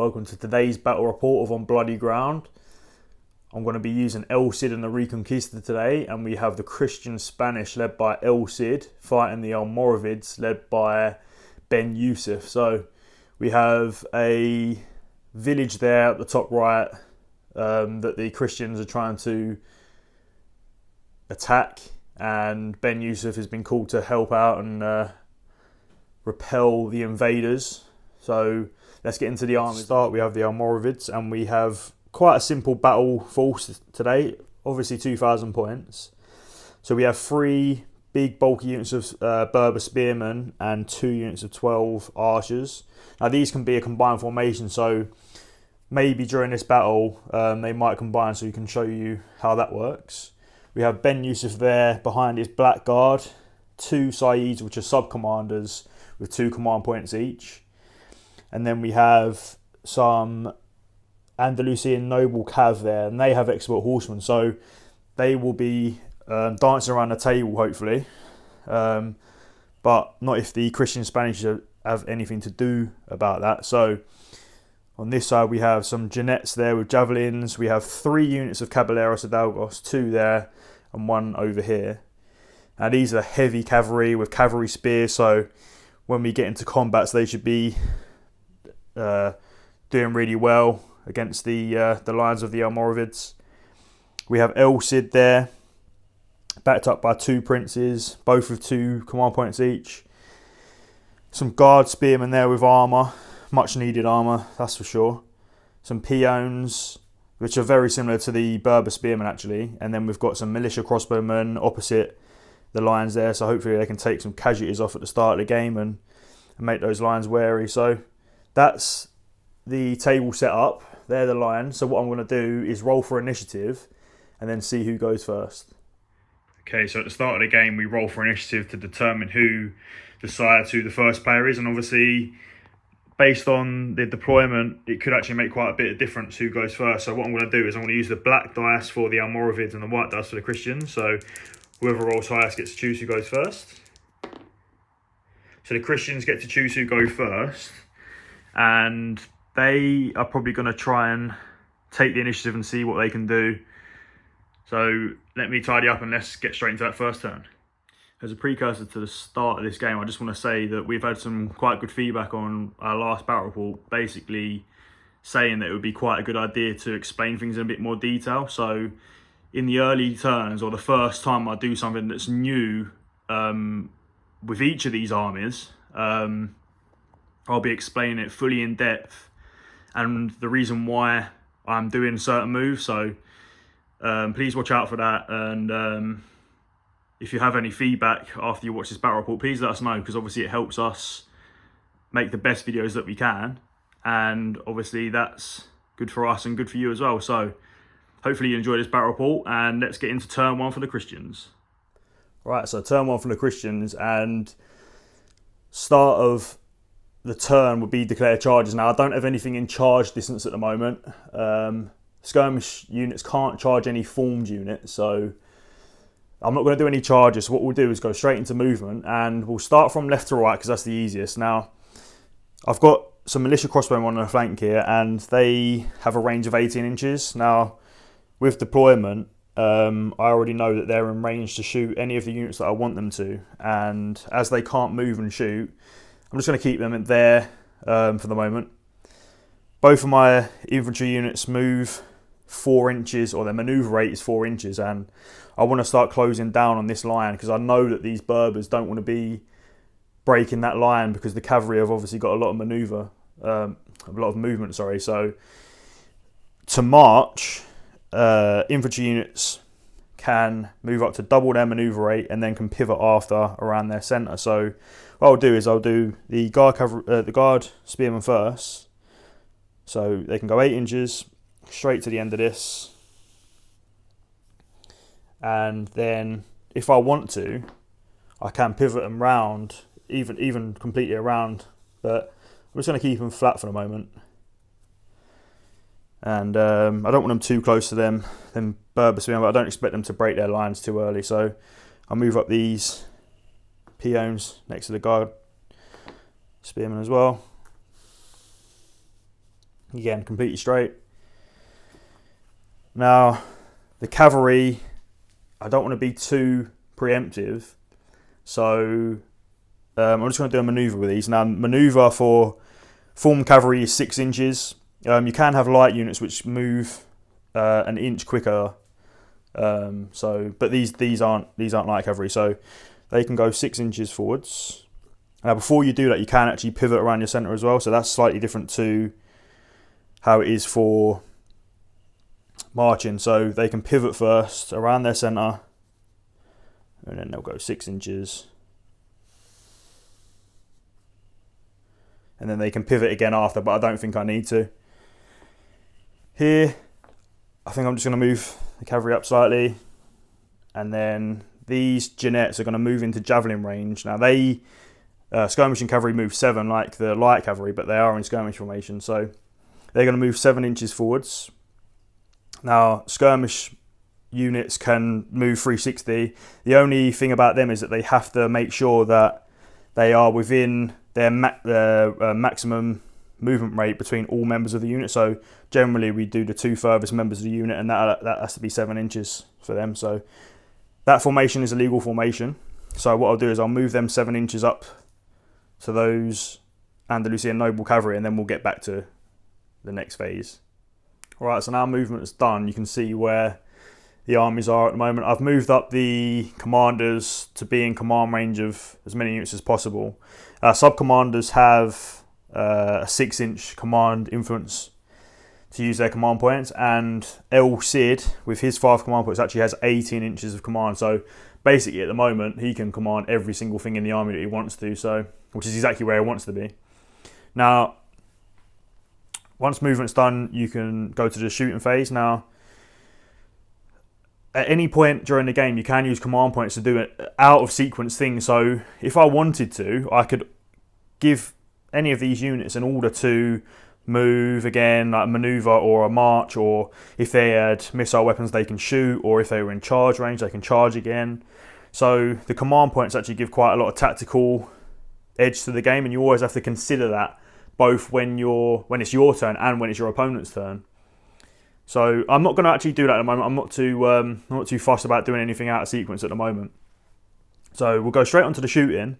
welcome to today's battle report of On Bloody Ground. I'm going to be using El Cid and the Reconquista today, and we have the Christian Spanish led by El Cid fighting the Almoravids led by Ben Yusuf. So we have a village there at the top right that the Christians are trying to attack, and Ben Yusuf has been called to help out and repel the invaders. So let's get into the army. Start. We have the Almoravids, and we have quite a simple battle force today. Obviously 2,000 points. So we have 3 big bulky units of Berber spearmen and 2 units of 12 archers. Now these can be a combined formation, so maybe during this battle they might combine, so we can show you how that works. We have Ben Yusuf there behind his black guard, 2 Sayyids which are sub-commanders with 2 command points each. And then we have some Andalusian noble cav there, and they have expert horsemen, so they will be dancing around the table hopefully, but not if the Christian Spanish have anything to do about that. So on this side we have some Jeannettes there with javelins. We have 3 units of Caballeros Hidalgos, 2 there and 1 over here. Now these are heavy cavalry with cavalry spears, so when we get into combats they should be doing really well against the lines of the Almoravids. We have El Cid there, backed up by 2 princes, both with 2 command points each. Some guard spearmen there with armour, much needed armour, that's for sure. Some peons, which are very similar to the Berber spearmen actually. And then we've got some militia crossbowmen opposite the lines there, so hopefully they can take some casualties off at the start of the game and make those lines wary. So that's the table set up. They're the lines. So what I'm going to do is roll for initiative and then see who goes first. Okay, so at the start of the game we roll for initiative to determine who decides who the first player is, and obviously based on the deployment it could actually make quite a bit of difference who goes first. So what I'm going to do is I'm going to use the black dice for the Almoravids and the white dice for the Christians. So whoever rolls highest gets to choose who goes first. So the Christians get to choose who go first, and they are probably going to try and take the initiative and see what they can do. So let me tidy up and let's get straight into that first turn. As a precursor to the start of this game, I just want to say that we've had some quite good feedback on our last battle report, basically saying that it would be quite a good idea to explain things in a bit more detail. So in the early turns, or the first time I do something that's new with each of these armies, I'll be explaining it fully in depth and the reason why I'm doing certain moves. So please watch out for that, and if you have any feedback after you watch this battle report, please let us know, because obviously it helps us make the best videos that we can, and obviously that's good for us and good for you as well. So hopefully you enjoy this battle report, and let's get into turn 1 for the Christians. Right, so turn 1 for the Christians, and start of the turn would be declare charges. Now I don't have anything in charge distance at the moment. Skirmish units can't charge any formed units, so I'm not going to do any charges. So what we'll do is go straight into movement, and we'll start from left to right because that's the easiest. Now I've got some militia crossbowmen on the flank here, and they have a range of 18 inches. Now with deployment, I already know that they're in range to shoot any of the units that I want them to, and as they can't move and shoot, I'm just going to keep them in there for the moment. Both of my infantry units move 4 inches, or their manoeuvre rate is 4 inches, and I want to start closing down on this line because I know that these Berbers don't want to be breaking that line, because the cavalry have obviously got a lot of manoeuvre, a lot of movement, sorry. So to march, infantry units can move up to double their manoeuvre rate and then can pivot after around their centre. So what I'll do is I'll do the guard spearmen first, so they can go 8 inches straight to the end of this, and then if I want to I can pivot them round, even completely around, but I'm just going to keep them flat for the moment. And I don't want them too close to them Berber spearmen, but I don't expect them to break their lines too early. So I'll move up these peons next to the guard spearmen as well. Again, completely straight. Now, the cavalry, I don't want to be too preemptive, so I'm just going to do a manoeuvre with these. Now, manoeuvre for formed cavalry is 6 inches. You can have light units which move an inch quicker. But these aren't light cavalry, so they can go 6 inches forwards. Now, before you do that, you can actually pivot around your centre as well. So that's slightly different to how it is for marching. So they can pivot first around their centre, and then they'll go 6 inches. And then they can pivot again after, but I don't think I need to. Here, I think I'm just going to move the cavalry up slightly. And then these genets are going to move into javelin range. Now they, skirmishing cavalry move 7 like the light cavalry, but they are in skirmish formation. So they're going to move 7 inches forwards. Now, skirmish units can move 360. The only thing about them is that they have to make sure that they are within their maximum movement rate between all members of the unit. So generally we do the 2 furthest members of the unit, and that has to be 7 inches for them. So that formation is a legal formation. So what I'll do is I'll move them 7 inches up to those Andalusian noble cavalry, and then we'll get back to the next phase. Alright, so now movement is done. You can see where the armies are at the moment. I've moved up the commanders to be in command range of as many units as possible. Sub-commanders have a 6-inch command influence to use their command points, and El Cid, with his 5 command points, actually has 18 inches of command. So basically at the moment he can command every single thing in the army that he wants to, so which is exactly where he wants to be. Now, once movement's done, you can go to the shooting phase. Now, at any point during the game, you can use command points to do out of sequence things. So if I wanted to, I could give any of these units an order to move again, like a manoeuvre or a march, or if they had missile weapons they can shoot, or if they were in charge range they can charge again. So the command points actually give quite a lot of tactical edge to the game, and you always have to consider that both when it's your turn and when it's your opponent's turn. So I'm not going to actually do that at the moment. I'm not too fussed about doing anything out of sequence at the moment. So we'll go straight onto the shooting.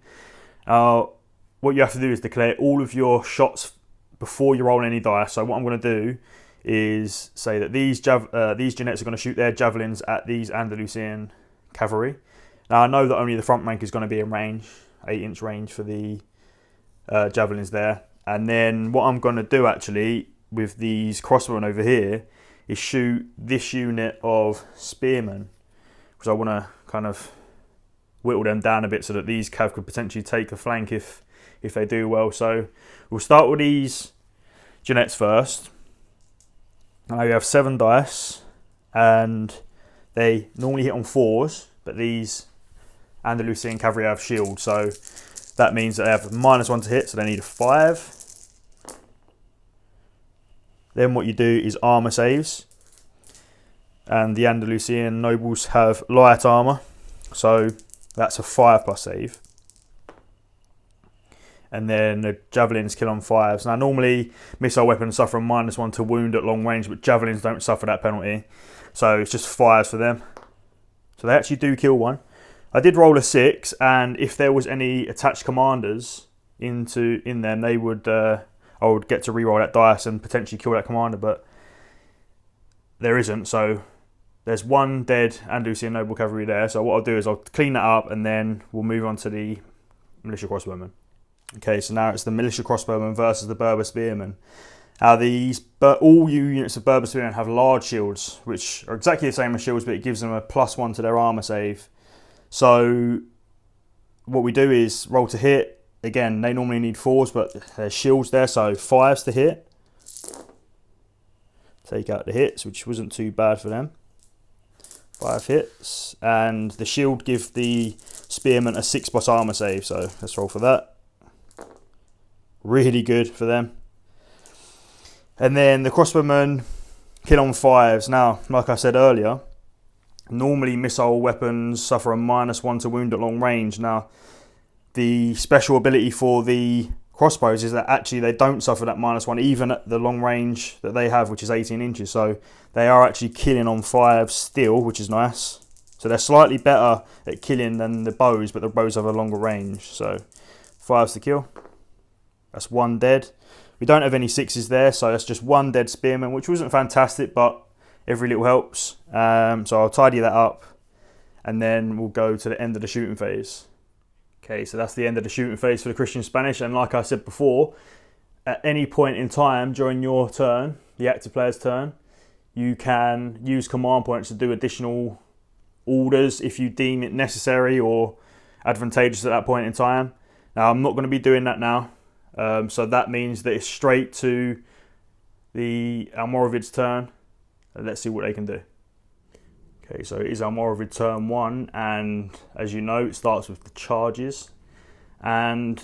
What you have to do is declare all of your shots before you roll any dice. So what I'm going to do is say that these genets are going to shoot their javelins at these Andalusian cavalry. Now I know that only the front rank is going to be in range, 8-inch range for the javelins there. And then what I'm going to do actually with these crossbowmen over here is shoot this unit of spearmen, because I want to kind of whittle them down a bit so that these cav could potentially take a flank if they do well. So we'll start with these genets first. Now you have 7 dice, and they normally hit on 4s, but these Andalusian cavalry have shield, so that means that they have -1 to hit, so they need a 5. Then what you do is armour saves, and the Andalusian nobles have light armour, so that's a 5+ save. And then the javelins kill on 5s. Now normally missile weapons suffer a -1 to wound at long range, but javelins don't suffer that penalty, so it's just 5s for them. So they actually do kill one. I did roll a 6, and if there was any attached commanders in them, they would I would get to reroll that dice and potentially kill that commander, but there isn't. So there's 1 dead Andalusian noble cavalry there. So what I'll do is I'll clean that up, and then we'll move on to the militia crossbowmen. Okay, so now it's the militia crossbowmen versus the Berber spearmen. Now all units of Berber spearmen have large shields, which are exactly the same as shields, but it gives them a +1 to their armour save. So what we do is roll to hit. Again, they normally need 4s, but there's shields there, so 5s to hit. Take out the hits, which wasn't too bad for them. 5 hits, and the shield gives the spearmen a 6+ armour save, so let's roll for that. Really good for them. And then the crossbowmen kill on 5s. Now, like I said earlier, normally missile weapons suffer a -1 to wound at long range. Now, the special ability for the crossbows is that actually they don't suffer that -1 even at the long range that they have, which is 18 inches. So they are actually killing on 5 still, which is nice. So they're slightly better at killing than the bows, but the bows have a longer range. So 5's to kill. That's 1 dead. We don't have any 6s there, so that's just 1 dead spearman, which wasn't fantastic, but every little helps. So I'll tidy that up, and then we'll go to the end of the shooting phase. Okay, so that's the end of the shooting phase for the Christian Spanish, and like I said before, at any point in time during your turn, the active player's turn, you can use command points to do additional orders if you deem it necessary or advantageous at that point in time. Now, I'm not going to be doing that now. So that means that it's straight to the Almoravid's turn. Let's see what they can do. Okay, so it is Almoravid turn 1, and as you know, it starts with the charges. And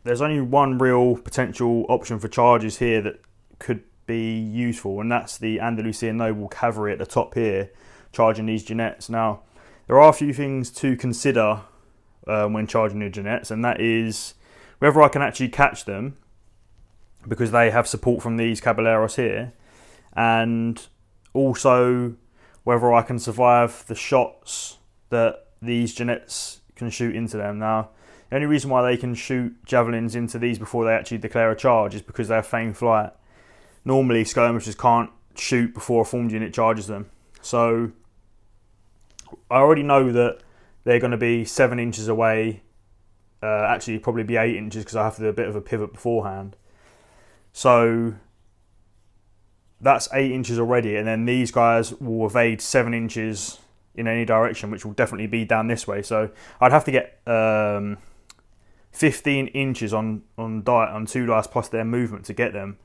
there's only one real potential option for charges here that could be useful, and that's the Andalusian Noble Cavalry at the top here, charging these Jeannettes. Now, there are a few things to consider when charging the Jeannettes, and that is whether I can actually catch them, because they have support from these Caballeros here, and also whether I can survive the shots that these Jeannettes can shoot into them. Now, the only reason why they can shoot javelins into these before they actually declare a charge is because they have feigned flight. Normally, skirmishers can't shoot before a formed unit charges them. So, I already know that they're going to be 7 inches away. Actually, probably be 8 inches because I have to do a bit of a pivot beforehand. So that's 8 inches already, and then these guys will evade 7 inches in any direction, which will definitely be down this way. So I'd have to get 15 inches on 2 dice plus their movement to get them.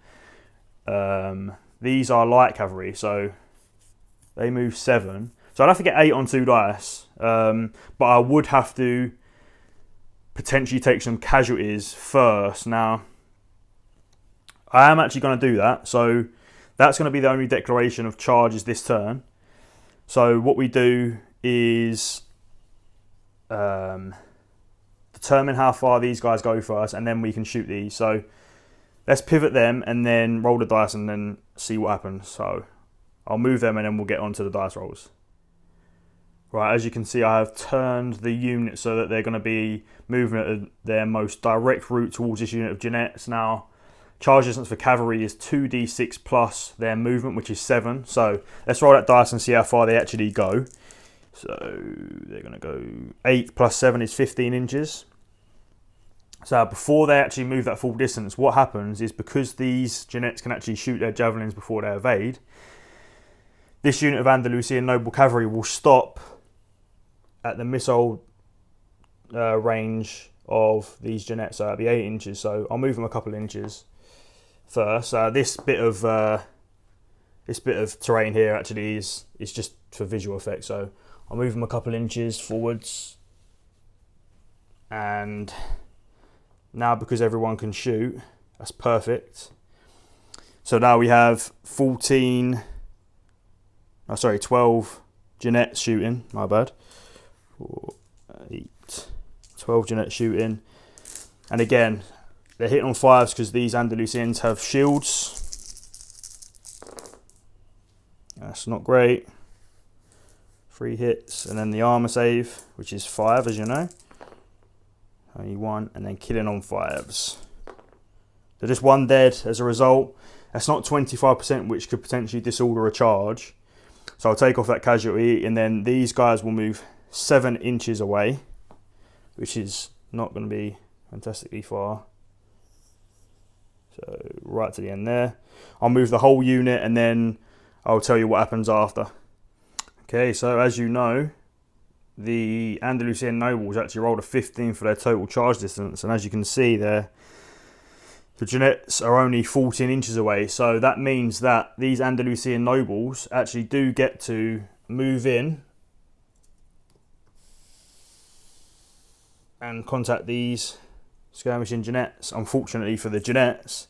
These are light cavalry, so they move 7. So I'd have to get 8 on 2 dice, but I would have to potentially take some casualties first. Now, I am actually going to do that, so that's going to be the only declaration of charges this turn. So what we do is determine how far these guys go first, and then we can shoot these. So let's pivot them and then roll the dice and then see what happens. So I'll move them and then we'll get onto the dice rolls. Right, as you can see, I have turned the unit so that they're going to be moving at their most direct route towards this unit of Jeannettes. Now, charge distance for cavalry is 2d6 plus their movement, which is 7. So let's roll that dice and see how far they actually go. So they're going to go 8 plus 7 is 15 inches. So before they actually move that full distance, what happens is, because these Jeannettes can actually shoot their javelins before they evade, this unit of Andalusian Noble Cavalry will stop at the missile range of these Jeannettes, so that'll be 8 inches. So I'll move them a couple of inches first. This bit of terrain here actually is just for visual effect. So I'll move them a couple of inches forwards, and now because everyone can shoot, that's perfect. So now we have 12 Jeannettes shooting. My bad. 4, 8, 12 Jeanette shooting, and again they're hitting on 5s because these Andalusians have shields. That's not great. 3 hits, and then the armor save, which is 5, as you know. Only 1, and then killing on 5s. So just 1 dead as a result. That's not 25%, which could potentially disorder a charge. So I'll take off that casualty, and then these guys will move 7 inches away, which is not going to be fantastically far. So right to the end there. I'll move the whole unit, and then I'll tell you what happens after. Okay, so as you know, the Andalusian Nobles actually rolled a 15 for their total charge distance, and as you can see there, the Jeannettes are only 14 inches away. So that means that these Andalusian Nobles actually do get to move in and contact these skirmishing Jeannettes, unfortunately for the Jeannettes.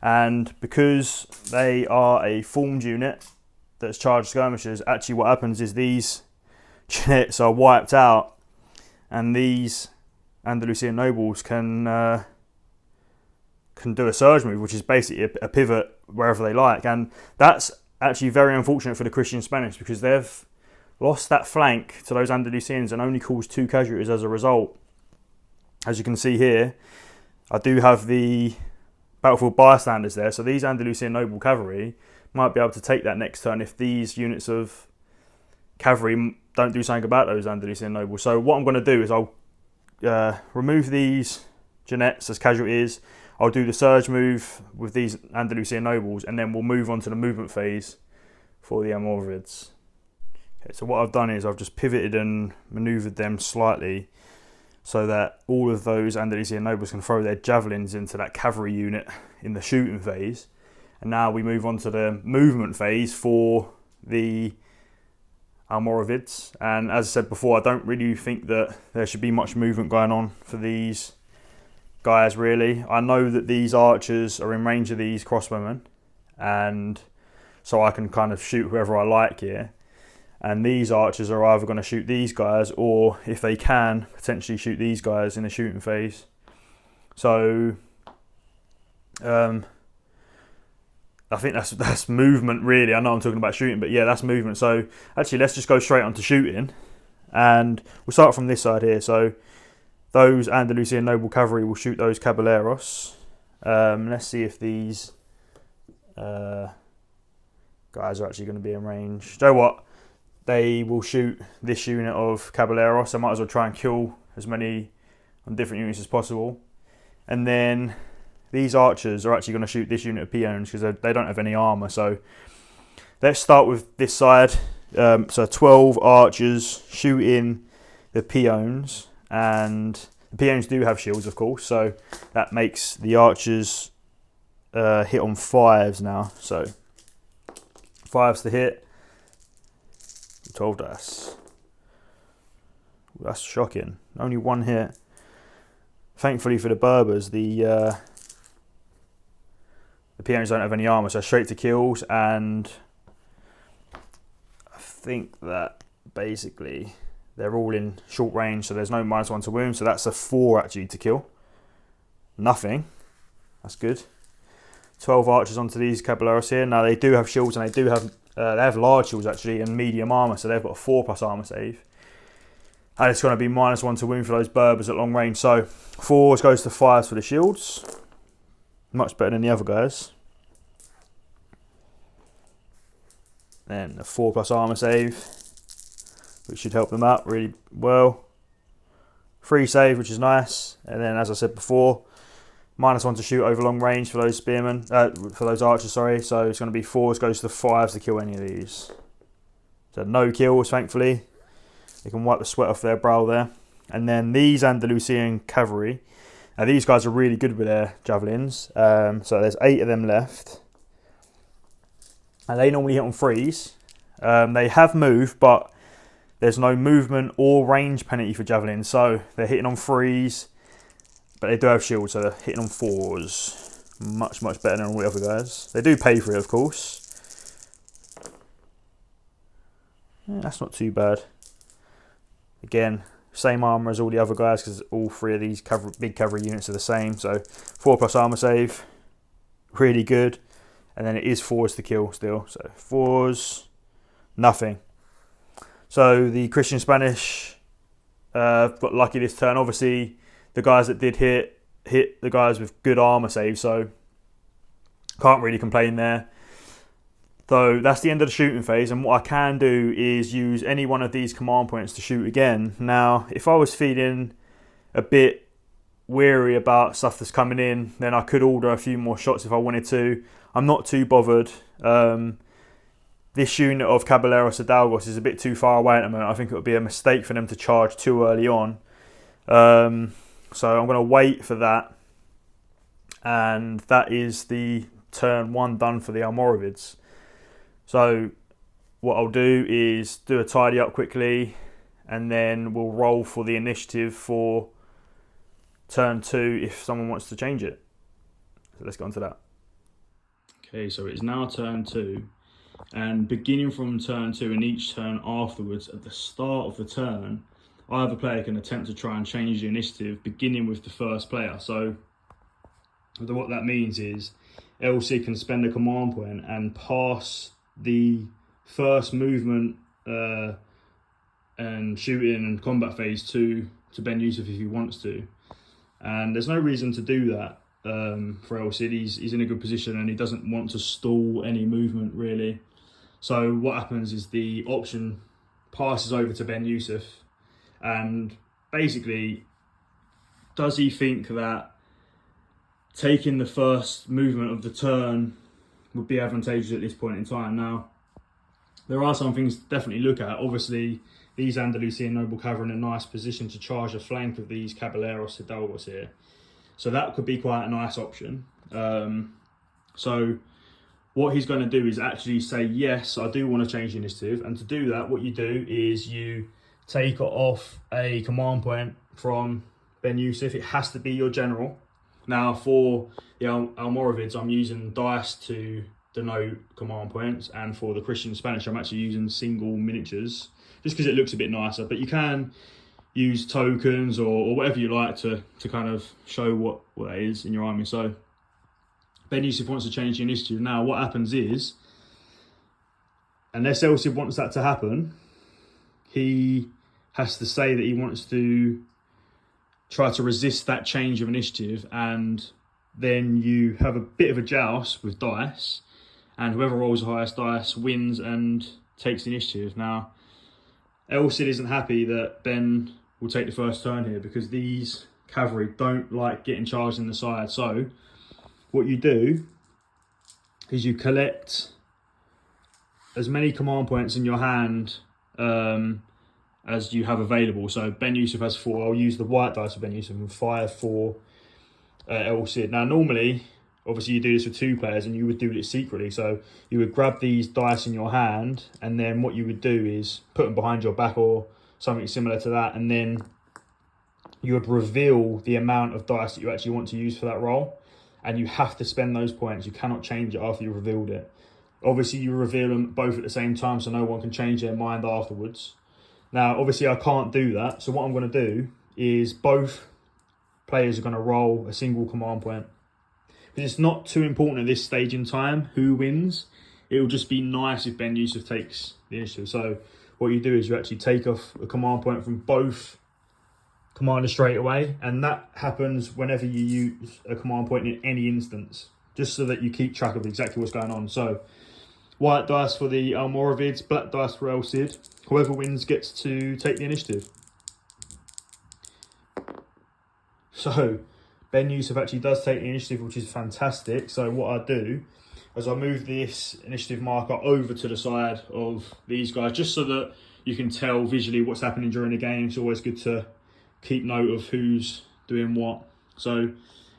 And because they are a formed unit that's charged skirmishers, actually what happens is these Jeannettes are wiped out, and these Andalusian Nobles can can do a surge move, which is basically a pivot wherever they like. And that's actually very unfortunate for the Christian Spanish, because they've lost that flank to those Andalusians and only caused 2 casualties as a result. As you can see here, I do have the battlefield bystanders there, so these Andalusian noble cavalry might be able to take that next turn if these units of cavalry don't do something about those Andalusian nobles. So what I'm going to do is I'll remove these Genets as casualties. I'll do the surge move with these Andalusian nobles, and then we'll move on to the movement phase for the Almoravids. Okay, so what I've done is I've just pivoted and manoeuvred them slightly so that all of those Andalusian nobles can throw their javelins into that cavalry unit in the shooting phase. And now we move on to the movement phase for the Almoravids. And as I said before, I don't really think that there should be much movement going on for these guys, really. I know that these archers are in range of these crossbowmen, and so I can kind of shoot whoever I like here. And these archers are either going to shoot these guys, or if they can, potentially shoot these guys in the shooting phase. So I think that's movement, really. I know I'm talking about shooting, but yeah, that's movement. So actually, let's just go straight on to shooting. And we'll start from this side here. So those Andalusian noble cavalry will shoot those caballeros. Let's see if these guys are actually going to be in range. Do you know what? They will shoot this unit of caballeros. I might as well try and kill as many on different units as possible. And then these archers are actually going to shoot this unit of peons because they don't have any armour. So let's start with this side. So 12 archers shooting the peons, and the peons do have shields, of course, so that makes the archers hit on 5s now. So 5s to hit, 12 dice. That's shocking. Only 1 hit. Thankfully for the Berbers, the peons don't have any armour, so straight to kills. And I think that basically they're all in short range, so there's no -1 to wound, so that's a 4 actually to kill. Nothing. That's good. 12 archers onto these caballeros here. Now they do have shields, and they have large shields actually and medium armour, so they've got a 4+ armour save. And it's going to be -1 to wound for those Berbers at long range. So 4s goes to 5s for the shields. Much better than the other guys. Then a 4+ armour save, which should help them out really well. 3 save, which is nice. And then, as I said before, -1 to shoot over long range for those spearmen, for those archers, sorry. So it's going to be 4s goes to 5s to kill any of these. So no kills, thankfully. They can wipe the sweat off their brow there. And then these Andalusian cavalry. Now these guys are really good with their javelins. So there's 8 of them left. And they normally hit on 3s. They have moved, but there's no movement or range penalty for javelins. So they're hitting on 3s, but they do have shields, so they're hitting on 4s. Much, much better than all the other guys. They do pay for it, of course. Yeah, that's not too bad. Again, same armour as all the other guys, because all 3 of these big cavalry units are the same. So 4+ armour save, really good. And then it is 4s to kill still. So 4s, nothing. So the Christian Spanish got lucky this turn. Obviously, the guys that did hit the guys with good armour save, so can't really complain there. So that's the end of the shooting phase, and what I can do is use any one of these command points to shoot again. Now, if I was feeling a bit weary about stuff that's coming in, then I could order a few more shots if I wanted to. I'm not too bothered. This unit of Caballeros Hidalgos is a bit too far away at the moment. I think it would be a mistake for them to charge too early on. So I'm going to wait for that. And that is the turn 1 done for the Almoravids. So what I'll do is do a tidy up quickly, and then we'll roll for the initiative for turn 2 if someone wants to change it. So let's go on to that. Okay, so it's now turn 2, and beginning from turn 2 and each turn afterwards, at the start of the turn, either player can attempt to try and change the initiative, beginning with the first player. So What that means is El Cid can spend a command point and pass the first movement and shooting and combat phase to Ben Yusuf if he wants to. And there's no reason to do that for El Cid. He's in a good position and he doesn't want to stall any movement really. So what happens is the option passes over to Ben Yusuf, and basically, does he think that taking the first movement of the turn would be advantageous at this point in time? Now, there are some things to definitely look at. Obviously, these Andalusian noble cavalry are in a nice position to charge the flank of these Caballeros Hidalgos here. So that could be quite a nice option. So what he's going to do is actually say, yes, I do want to change the initiative. And to do that, what you do is you take off a command point from Ben Yusuf. It has to be your general. Now, for the Almoravids, I'm using dice to denote command points. And for the Christian Spanish, I'm actually using single miniatures, just because it looks a bit nicer. But you can use tokens or whatever you like to kind of show what that is in your army. So Ben Yusuf wants to change the initiative. Now, what happens is, unless El Cid wants that to happen, he has to say that he wants to try to resist that change of initiative, and then you have a bit of a joust with dice, and whoever rolls the highest dice wins and takes the initiative. Now, El Cid isn't happy that Ben will take the first turn here because these cavalry don't like getting charged in the side. So what you do is you collect as many command points in your hand as you have available. So Ben Yusuf has 4. I'll use the white dice for Ben Yusuf and 5 for El Cid. Now, normally, obviously, you do this with 2 players and you would do it secretly. So you would grab these dice in your hand, and then what you would do is put them behind your back or something similar to that, and then you would reveal the amount of dice that you actually want to use for that roll. And you have to spend those points. You cannot change it after you've revealed it. Obviously, you reveal them both at the same time, so no one can change their mind afterwards. Now, obviously, I can't do that. So what I'm going to do is both players are going to roll a single command point. But it's not too important at this stage in time who wins. It will just be nice if Ben Yusuf takes the initiative. So what you do is you actually take off a command point from both commanders straight away, and that happens whenever you use a command point in any instance, just so that you keep track of exactly what's going on. So white dice for the Almoravids, black dice for El Cid. Whoever wins gets to take the initiative. So Ben Yusuf actually does take the initiative, which is fantastic. So what I do is I move this initiative marker over to the side of these guys, just so that you can tell visually what's happening during the game. It's always good to keep note of who's doing what. So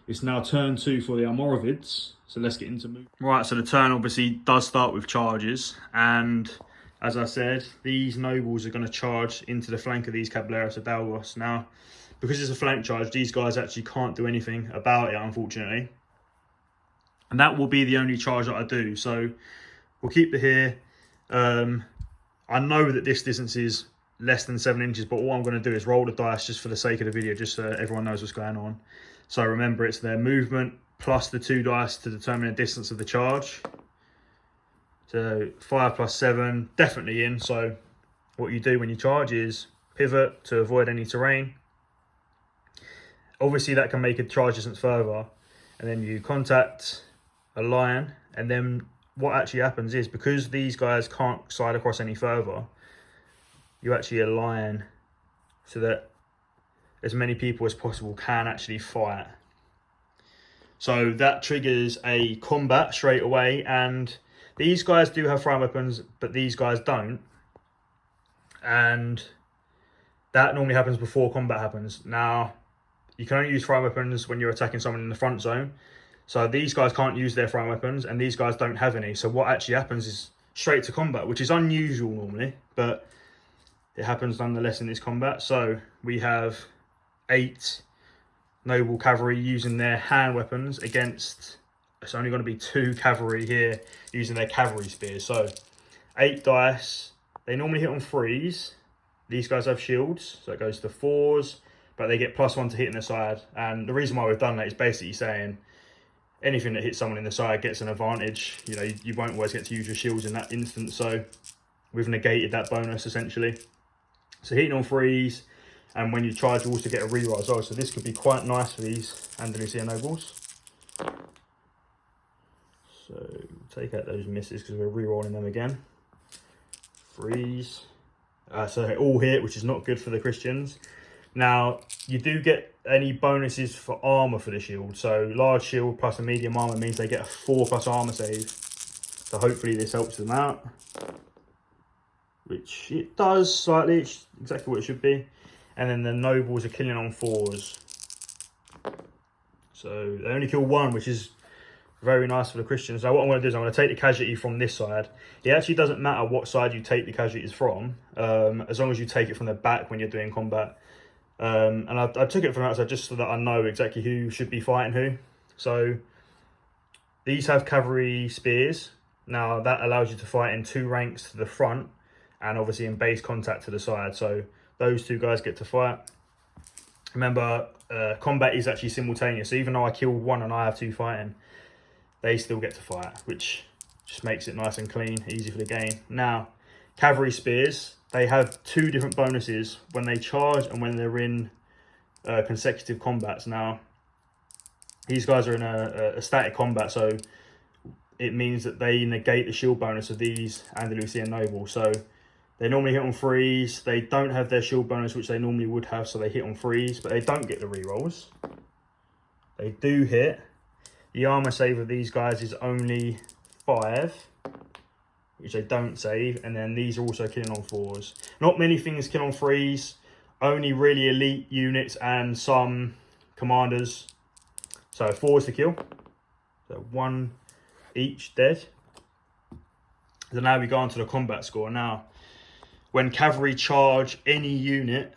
it's now turn 2 for the Almoravids. So let's get into move. Right, so the turn obviously does start with charges. And as I said, these nobles are going to charge into the flank of these Caballeros Hidalgos. Now, because it's a flank charge, these guys actually can't do anything about it, unfortunately. And that will be the only charge that I do. So we'll keep it here. I know that this distance is less than 7 inches, but what I'm going to do is roll the dice just for the sake of the video, just so everyone knows what's going on. So remember, it's their movement plus the 2 dice to determine the distance of the charge. So 5 plus 7, definitely in. So what you do when you charge is pivot to avoid any terrain. Obviously that can make a charge distance further, and then you contact a line, and then what actually happens is, because these guys can't side across any further, you actually align so that as many people as possible can actually fight. So that triggers a combat straight away, and these guys do have throwing weapons, but these guys don't. And that normally happens before combat happens. Now, you can only use throwing weapons when you're attacking someone in the front zone. So these guys can't use their throwing weapons, and these guys don't have any. So what actually happens is straight to combat, which is unusual normally, but it happens nonetheless in this combat. So we have 8 noble cavalry using their hand weapons against, it's only going to be 2 cavalry here using their cavalry spears. So 8 dice. They normally hit on 3s. These guys have shields, so it goes to 4s, but they get +1 to hit in the side. And the reason why we've done that is basically saying, anything that hits someone in the side gets an advantage. You know, you won't always get to use your shields in that instant, so we've negated that bonus essentially. So hitting on threes, and when you charge, you also get a reroll as well. So this could be quite nice for these Andalusian nobles. So take out those misses because we're rerolling them again. Threes. So they all hit, which is not good for the Christians. Now, you do get any bonuses for armor for the shield. So large shield plus a medium armor means they get a 4+ armor save. So hopefully this helps them out. Which it does slightly, it's exactly what it should be. And then the nobles are killing on 4s. So they only kill 1, which is very nice for the Christians. Now what I'm going to do is I'm going to take the casualty from this side. It actually doesn't matter what side you take the casualties from, as long as you take it from the back when you're doing combat. And I took it from outside just so that I know exactly who should be fighting who. So these have cavalry spears. Now that allows you to fight in 2 ranks to the front and obviously in base contact to the side. So those 2 guys get to fight. Remember, combat is actually simultaneous. So even though I killed 1 and I have 2 fighting, they still get to fight, which just makes it nice and clean, easy for the game. Now, cavalry spears, they have 2 different bonuses when they charge and when they're in consecutive combats. Now, these guys are in a static combat, so it means that they negate the shield bonus of these Andalusian nobles. So they normally hit on 3s. They don't have their shield bonus, which they normally would have, so they hit on 3s, but they don't get the rerolls. They do hit. The armor save of these guys is only 5, which they don't save. And then these are also killing on 4s. Not many things kill on 3s. Only really elite units and some commanders. So 4s to kill. So 1 each dead. So now we go on to the combat score. Now, when cavalry charge any unit,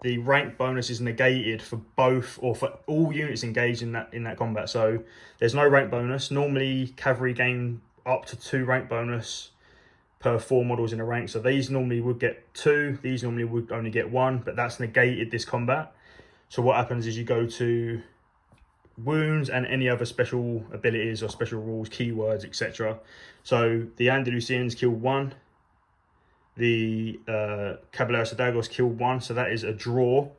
the rank bonus is negated for both, or for all units engaged in that combat. So there's no rank bonus. Normally cavalry gain up to 2 rank bonus per 4 models in a rank. So these normally would get 2. These normally would only get 1, but that's negated this combat. So what happens is you go to wounds and any other special abilities or special rules, keywords, etc. So the Andalusians kill 1. The Caballeros Dagos killed 1, so that is a draw.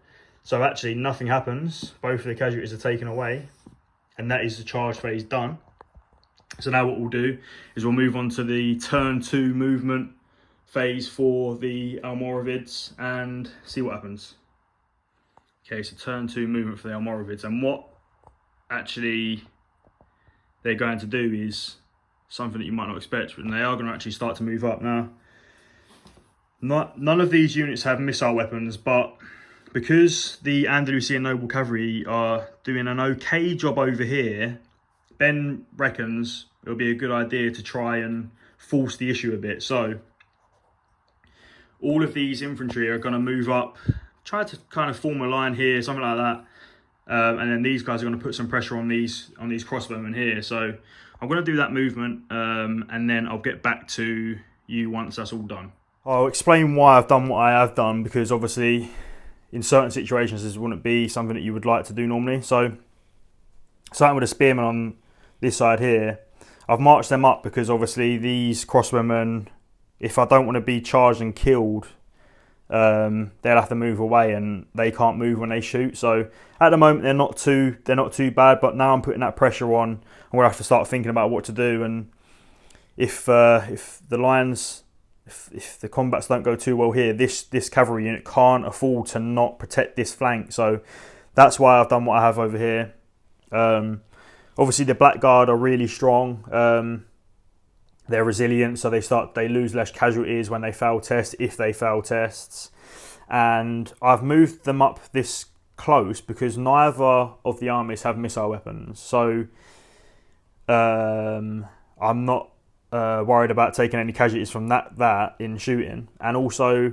So actually nothing happens. Both of the casualties are taken away, and that is the charge phase done. So now what we'll do is we'll move on to the turn 2 movement phase for the Almoravids and see what happens. Okay, so turn 2 movement for the Almoravids, and what actually they're going to do is something that you might not expect, but they are going to actually start to move up now. None of these units have missile weapons, but because the Andalusian Noble Cavalry are doing an okay job over here, Ben reckons it'll be a good idea to try and force the issue a bit. So all of these infantry are going to move up, try to kind of form a line here, something like that. And then these guys are going to put some pressure on these crossbowmen here. So I'm going to do that movement, and then I'll get back to you once that's all done. I'll explain why I've done what I have done, because obviously in certain situations this wouldn't be something that you would like to do normally. So starting with a spearman on this side here, I've marched them up because obviously these crossbowmen, if I don't want to be charged and killed, they'll have to move away, and they can't move when they shoot. So at the moment they're not too bad, but now I'm putting that pressure on, I'm gonna have to start thinking about what to do. And if the lines, if the combats don't go too well here, this cavalry unit can't afford to not protect this flank. So that's why I've done what I have over here. Obviously the Black Guard are really strong. They're resilient, so they lose less casualties when they fail tests, if they fail tests. And I've moved them up this close because neither of the armies have missile weapons. So I'm not worried about taking any casualties from that in shooting. And also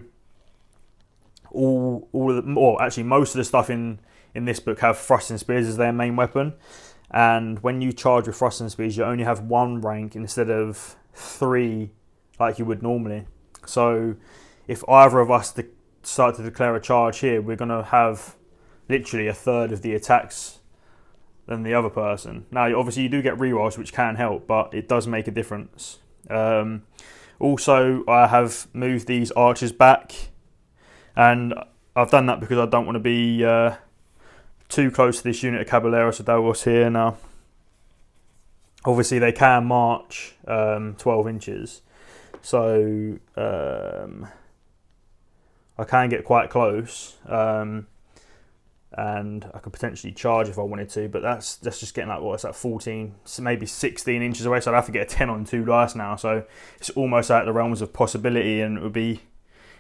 most of the stuff in this book have thrusting spears as their main weapon. And when you charge with thrusting spears, you only have 1 rank instead of 3 like you would normally. So if either of us start to declare a charge here, we're going to have literally a third of the attacks than the other person. Now, obviously, you do get rerolls, which can help, but it does make a difference. Also, I have moved these archers back, and I've done that because I don't want to be too close to this unit of Caballeros Hidalgos here. Now, obviously, they can march 12 inches, so I can get quite close. And I could potentially charge if I wanted to, but that's just getting like, what's that, 14, maybe 16 inches away, so I'd have to get a 10 on 2 dice now, so it's almost out of the realms of possibility, and it would be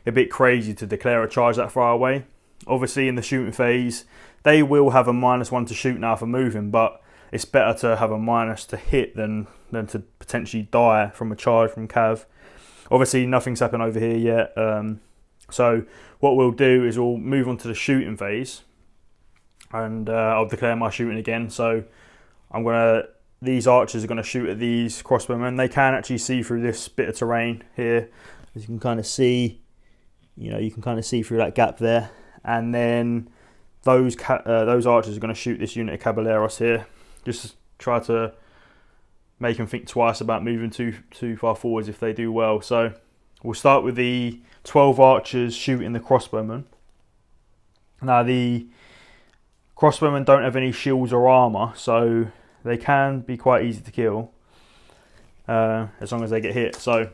a bit crazy to declare a charge that far away. Obviously, in the shooting phase, they will have a -1 to shoot now for moving, but it's better to have a minus to hit than to potentially die from a charge from Cav. Obviously, nothing's happened over here yet, so what we'll do is we'll move on to the shooting phase, and I'll declare my shooting again. So these archers are gonna shoot at these crossbowmen. They can actually see through this bit of terrain here, as you can kind of see. You can kind of see through that gap there, and then those archers are gonna shoot this unit of Caballeros here. Just try to make them think twice about moving too far forwards if they do well. So we'll start with the 12 archers shooting the crossbowmen. Now, the crossbowmen don't have any shields or armour, so they can be quite easy to kill as long as they get hit. So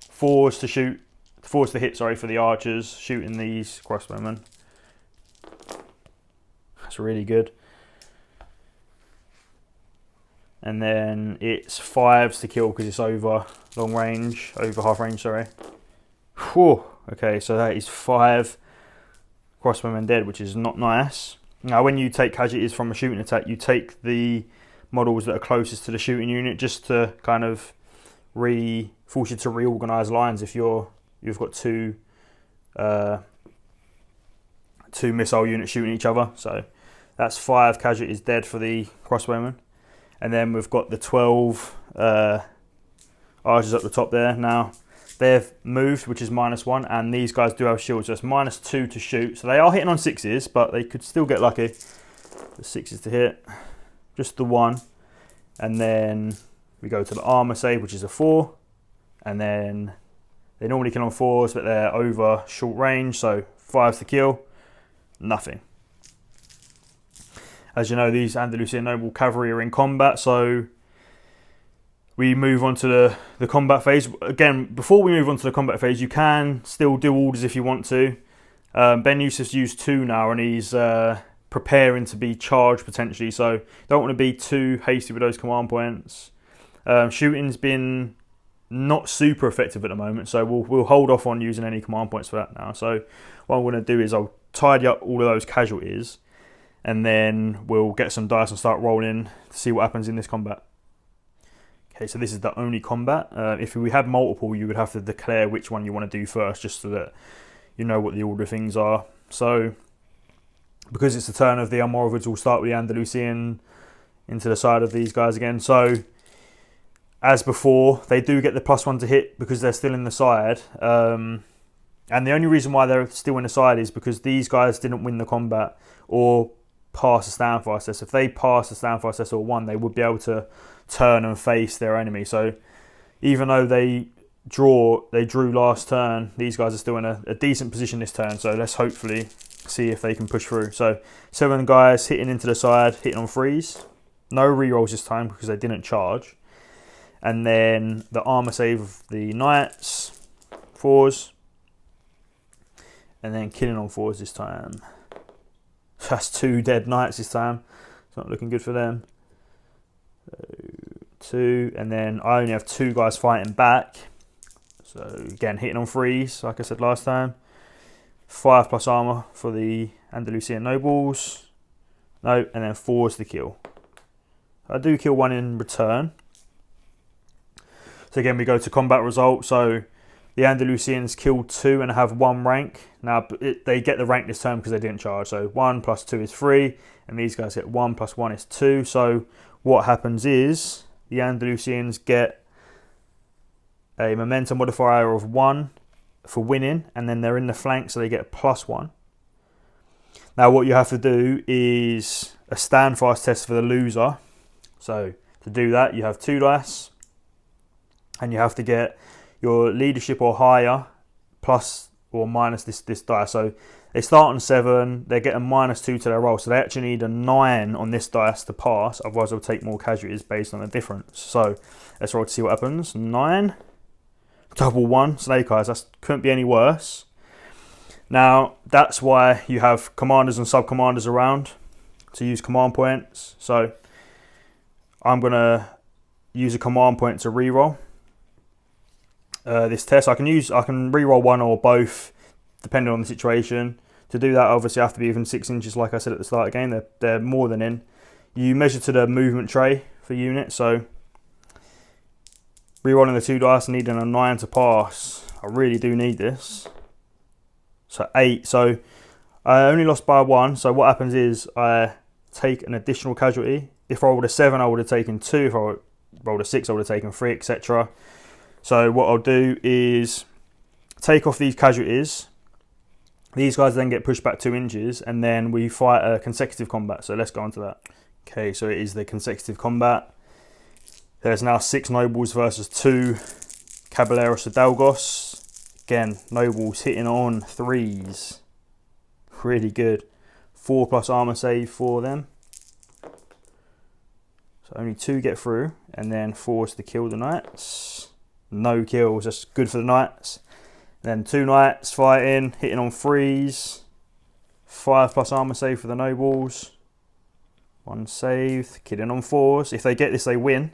fours to hit for the archers shooting these crossbowmen. That's really good. And then it's 5s to kill because it's over half range, sorry. Whew. Okay, so that is 5 crossbowmen dead, which is not nice. Now, when you take casualties from a shooting attack, you take the models that are closest to the shooting unit, just to kind of force you to reorganise lines if you've got two missile units shooting each other. So that's 5 casualties dead for the crossbowmen. And then we've got the 12 archers up the top there. Now, they've moved, which is -1, and these guys do have shields, so it's -2 to shoot. So they are hitting on 6s, but they could still get lucky. The 6s to hit, just the 1. And then we go to the armor save, which is a 4. And then they normally kill on 4s, but they're over short range, so 5s to kill, nothing. As you know, these Andalusian noble cavalry are in combat, so we move on to the combat phase. Again, before we move on to the combat phase, you can still do orders if you want to. Ben Yusuf's used 2 now, and he's preparing to be charged potentially, so don't want to be too hasty with those command points. Shooting's been not super effective at the moment, so we'll hold off on using any command points for that now. So what I'm going to do is I'll tidy up all of those casualties, and then we'll get some dice and start rolling to see what happens in this combat. Okay, so this is the only combat. If we had multiple, you would have to declare which one you want to do first, just so that you know what the order of things are. So, because it's the turn of the Almoravids, we'll start with the Andalusian into the side of these guys again. So, as before, they do get the +1 to hit because they're still in the side. And the only reason why they're still in the side is because these guys didn't win the combat or pass the stand fire test. If they pass the stand fire test or won, they would be able to turn and face their enemy. So even though they drew last turn, these guys are still in a decent position this turn. So let's hopefully see if they can push through. So 7 guys hitting into the side, hitting on 3s. No rerolls this time because they didn't charge. And then the armor save of the knights, 4s. And then killing on 4s this time. That's 2 dead knights this time. It's not looking good for them. So 2, and then I only have 2 guys fighting back. So again, hitting on 3s, like I said last time. 5+ armor for the Andalusian nobles. No, and then 4s to kill. I do kill 1 in return. So again, we go to combat result. So the Andalusians killed 2 and have 1 rank. Now, they get the rank this turn because they didn't charge. So 1 + 2 is 3, and these guys get 1 + 1 is 2. So what happens is the Andalusians get a momentum modifier of 1 for winning, and then they're in the flank, so they get a +1. Now what you have to do is a stand fast test for the loser. So to do that, you have 2 dice, and you have to get your leadership or higher plus or minus this die. So they start on 7, they get a -2 to their roll, so they actually need a 9 on this dice to pass, otherwise they'll take more casualties based on the difference. So let's roll to see what happens. 9, double 1, snake eyes, that couldn't be any worse. Now that's why you have commanders and sub-commanders around to use command points. So I'm going to use a command point to reroll this test. I can reroll one or both depending on the situation. To do that, obviously I have to be within 6 inches, like I said at the start of the game. They're more than in. You measure to the movement tray for units, so rerolling the 2 dice and needing a 9 to pass. I really do need this. So 8. So I only lost by 1. So what happens is I take an additional casualty. If I rolled a 7, I would have taken 2. If I rolled a 6, I would have taken 3, etc. So what I'll do is take off these casualties. These guys then get pushed back 2 inches, and then we fight a consecutive combat. So let's go on to that. Okay, so it is the consecutive combat. There's now 6 nobles versus 2 Caballeros Hidalgos. Again, nobles hitting on 3s. Really good. 4+ armor save for them. So only 2 get through, and then 4 is to kill the knights. No kills, that's good for the knights. Then 2 knights fighting, hitting on 3s. 5+ armor save for the nobles. 1 save, killing on 4s. If they get this, they win,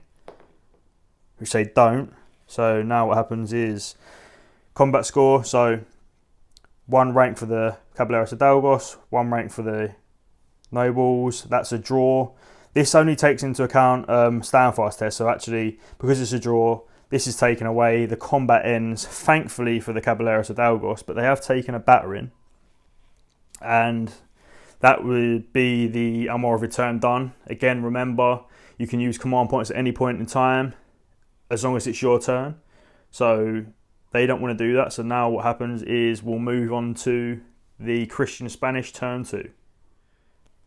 which they don't. So now what happens is combat score. So 1 rank for the Caballeros Hidalgos, 1 rank for the nobles. That's a draw. This only takes into account stand fast test. So actually, because it's a draw, this is taken away. The combat ends, thankfully for the Caballeros Hidalgos, but they have taken a battering. And that would be the Almoravid turn done. Again, remember, you can use command points at any point in time, as long as it's your turn. So they don't want to do that. So now what happens is we'll move on to the Christian Spanish turn 2.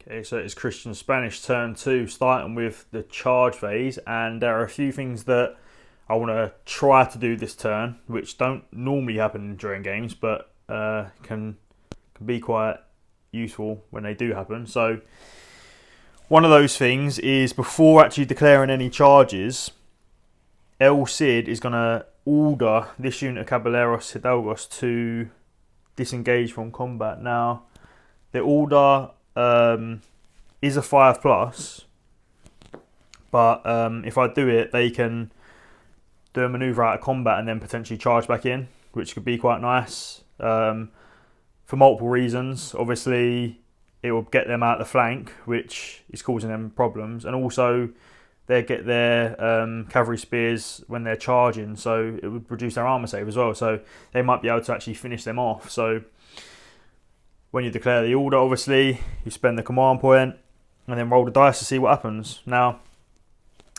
Okay, so it's Christian Spanish turn 2, starting with the charge phase. And there are a few things that I want to try to do this turn, which don't normally happen during games, but can be quite useful when they do happen. So one of those things is, before actually declaring any charges, El Cid is going to order this unit of Caballeros Hidalgos to disengage from combat. Now, the order is a 5+, but if I do it, they can do a manoeuvre out of combat and then potentially charge back in, which could be quite nice for multiple reasons. Obviously, it will get them out the flank, which is causing them problems, and also they get their cavalry spears when they're charging, so it would reduce their armor save as well. So they might be able to actually finish them off. So when you declare the order, obviously you spend the command point and then roll the dice to see what happens. Now,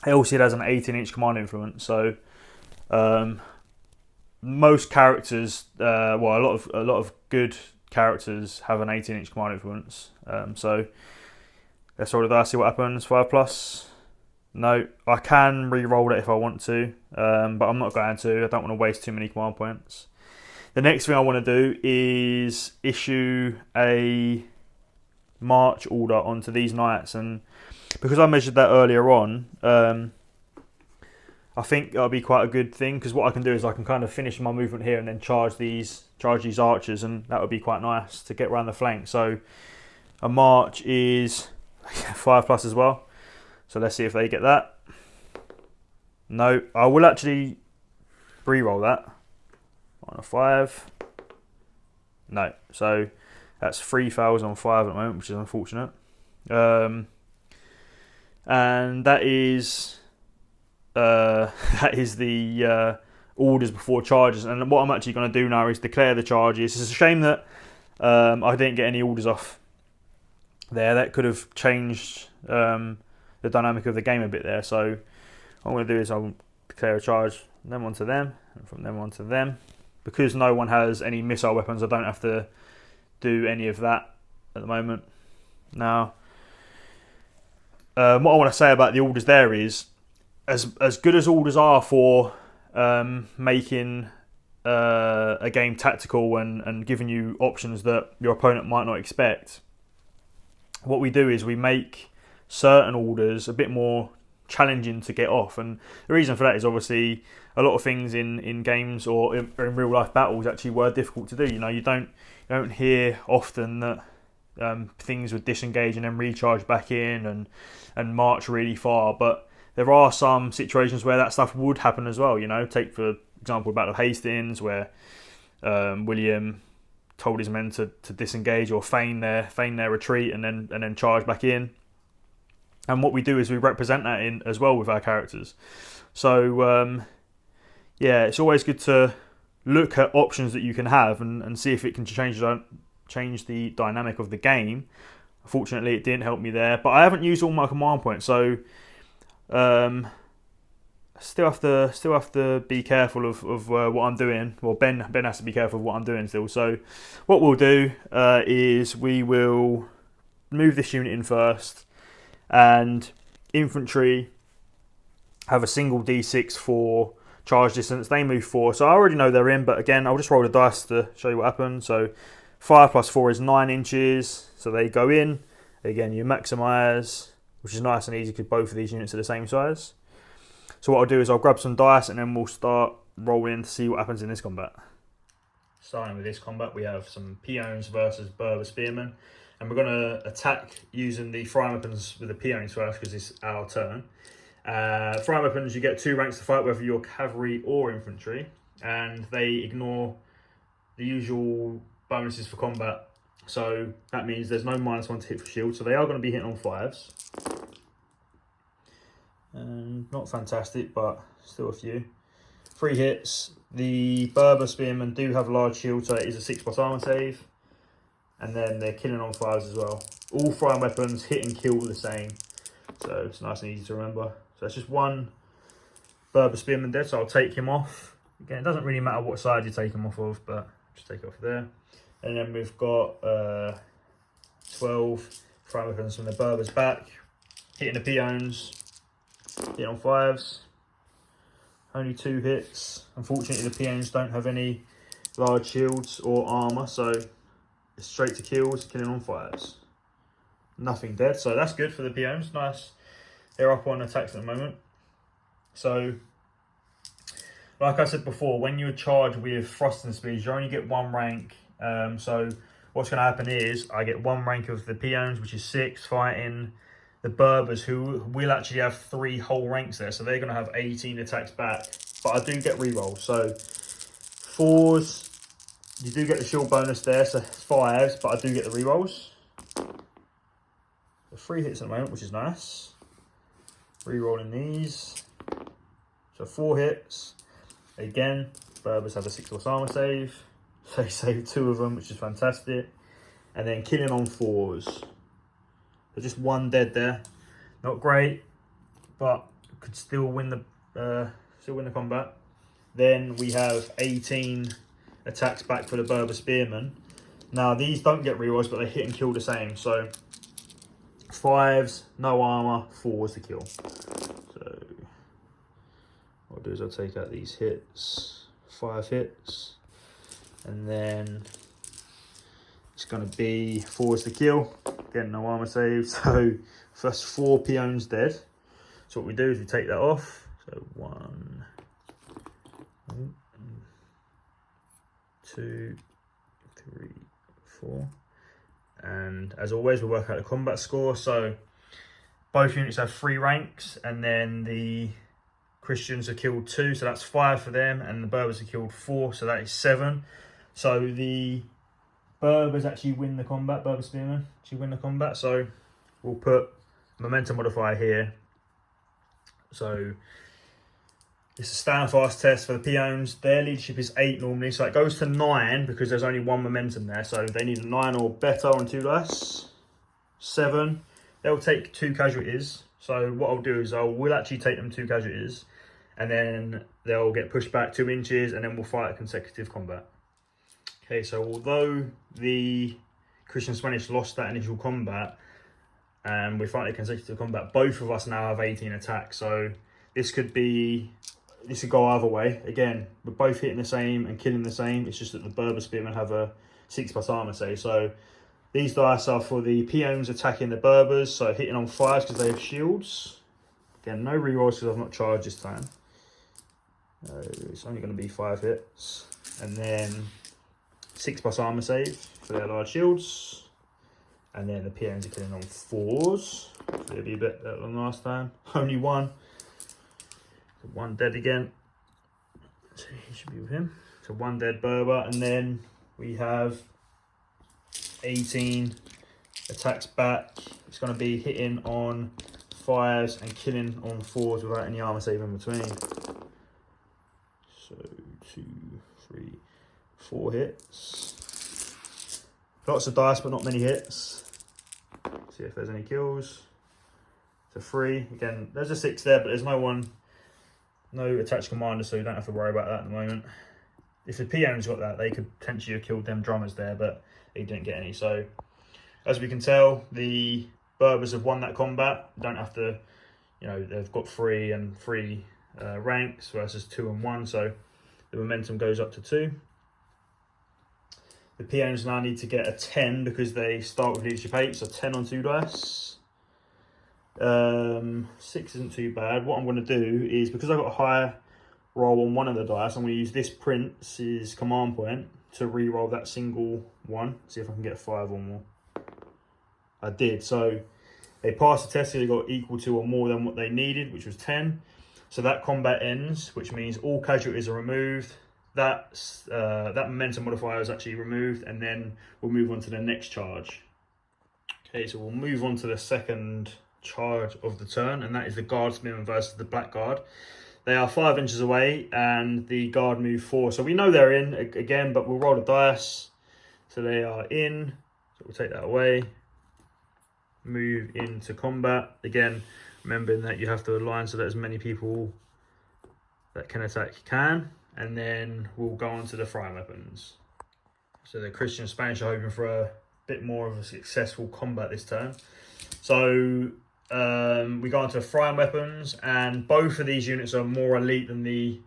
El Cid has an 18-inch command influence, so most characters, a lot of good characters have an 18-inch command influence. So let's roll the dice, see what happens. 5+. No, I can re-roll it if I want to, but I'm not going to. I don't want to waste too many command points. The next thing I want to do is issue a march order onto these knights, and because I measured that earlier on, I think that'll be quite a good thing, because what I can do is I can kind of finish my movement here and then charge these archers, and that would be quite nice to get around the flank. So a march is 5+ as well. So let's see if they get that. No, I will actually re-roll that on a 5. No, so that's 3 fails on 5 at the moment, which is unfortunate. And that is the orders before charges. And what I'm actually going to do now is declare the charges. It's a shame that I didn't get any orders off there. That could have changed the dynamic of the game a bit there. So what I'm going to do is I'll declare a charge, them onto them, and from them onto them. Because no one has any missile weapons, I don't have to do any of that at the moment. Now, what I want to say about the orders there is, as good as orders are for making a game tactical and giving you options that your opponent might not expect, what we do is we make certain orders a bit more challenging to get off. And the reason for that is obviously a lot of things in games or in real life battles actually were difficult to do. You know, you don't hear often that things would disengage and then recharge back in and march really far, but there are some situations where that stuff would happen as well. You know, take for example the Battle of Hastings, where William told his men to disengage or feign their retreat and then charge back in. And what we do is we represent that in as well with our characters. So yeah, it's always good to look at options that you can have and see if it can change the dynamic of the game. Unfortunately, it didn't help me there, but I haven't used all my command points, so still have to be careful of what I'm doing. Well, Ben has to be careful of what I'm doing still. So what we'll do is we will move this unit in first, and infantry have a single d6 for charge distance. They move 4, so I already know they're in, but again, I'll just roll the dice to show you what happens. So 5 plus 4 is 9 inches, so they go in. Again, you maximise, which is nice and easy because both of these units are the same size. So what I'll do is I'll grab some dice and then we'll start rolling to see what happens in this combat. Starting with this combat, we have some peons versus Berber spearmen, and we're going to attack using the frying weapons with the peons first because it's our turn. Frying weapons, you get 2 ranks to fight, whether you're cavalry or infantry, and they ignore the usual bonuses for combat. So that means there's no -1 to hit for shield, so they are going to be hitting on 5s. And not fantastic, but still a few. 3 hits. The Berber spearmen do have a large shield, so it is a 6+ armor save. And then they're killing on 5s as well. All frying weapons hit and kill the same, so it's nice and easy to remember. So it's just 1 Berber spearman dead, so I'll take him off. Again, it doesn't really matter what side you take him off of, but just take it off there. And then we've got 12 frying weapons from the Berbers back, hitting the peons, hitting on 5s. Only 2 hits. Unfortunately, the peons don't have any large shields or armor, so it's straight to kills, killing on 5s. Nothing dead, so that's good for the peons. Nice. They're up on attacks at the moment. So, like I said before, when you're charged with thrusting speeds, you only get 1 rank. So what's going to happen is I get 1 rank of the peons, which is 6, fighting the Berbers, who will actually have 3 whole ranks there. So they're going to have 18 attacks back. But I do get rerolls. So 4s, you do get the shield bonus there. So 5s, but I do get the rerolls. So 3 hits at the moment, which is nice. Rerolling these. So 4 hits. Again, Berbers have a 6+ armor save. They save 2 of them, which is fantastic. And then killing on 4s. So just 1 dead there. Not great, but could still win the combat. Then we have 18 attacks back for the Berber spearmen. Now these don't get rerolls, but they hit and kill the same. So 5s, no armor, 4s to kill. So what I'll do is I'll take out these hits, 5 hits, and then it's going to be 4s to kill. Again, no armor save. So first 4 peons dead. So what we do is we take that off. So 1, 2, 3, 4. And as always, we'll work out the combat score. So both units have 3 ranks, and then the Christians are killed 2, so that's 5 for them, and the Berbers are killed 4, so that is 7. So the Berbers actually win the combat, Berber spearmen actually win the combat. So we'll put momentum modifier here. So it's a stand fast test for the peons. Their leadership is 8 normally, so it goes to 9 because there's only 1 momentum there. So they need a 9 or better on 2 dice. 7. They'll take 2 casualties. So what I'll do is we'll actually take them 2 casualties, and then they'll get pushed back 2 inches, and then we'll fight a consecutive combat. Okay, so although the Christian Spanish lost that initial combat and we fight a consecutive combat, both of us now have 18 attacks. So this could go either way. Again, we're both hitting the same and killing the same. It's just that the Berber Spearmen have a 6+ armor save. So these dice are for the peons attacking the Berbers, so hitting on 5s because they have shields. Again, no rerolls because I've not charged this time. It's only going to be 5 hits. And then 6+ armor save for their large shields. And then the peons are killing on 4s. So it'll be a bit better than last time. Only 1. So 1 dead again. So he should be with him. So 1 dead Berber. And then we have 18 attacks back. It's going to be hitting on 5s and killing on 4s without any armor save in between. So 2, 3, 4 hits. Lots of dice, but not many hits. See if there's any kills. It's a 3. Again, there's a 6 there, but there's no attached commander, so you don't have to worry about that at the moment. If the peons got that, they could potentially have killed them drummers there, but they didn't get any. So, as we can tell, the Berbers have won that combat. Don't have to, they've got 3 and 3 ranks versus 2 and 1, so the momentum goes up to 2. The peons now need to get a 10 because they start with leadership 8, so 10 on 2 dice. 6 isn't too bad. What I'm going to do is, because I've got a higher roll on one of the dice, I'm going to use this Prince's command point to re-roll that single one. See if I can get 5 or more. I did. So they passed the test, so they got equal to or more than what they needed, which was 10. So that combat ends, which means all casualties are removed. That momentum modifier is actually removed, and then we'll move on to the next charge. Okay, so we'll move on to the second charge of the turn, and that is the Guard Spearman versus the Black Guard. They are 5 inches away, and the Guard move 4. So we know they're in again, but we'll roll the dice. So they are in. So we'll take that away. Move into combat. Again, remembering that you have to align so that as many people that can attack can. And then we'll go on to the frying weapons. So the Christian Spanish are hoping for a bit more of a successful combat this turn. So we go on to the frying weapons, and both of these units are more elite than the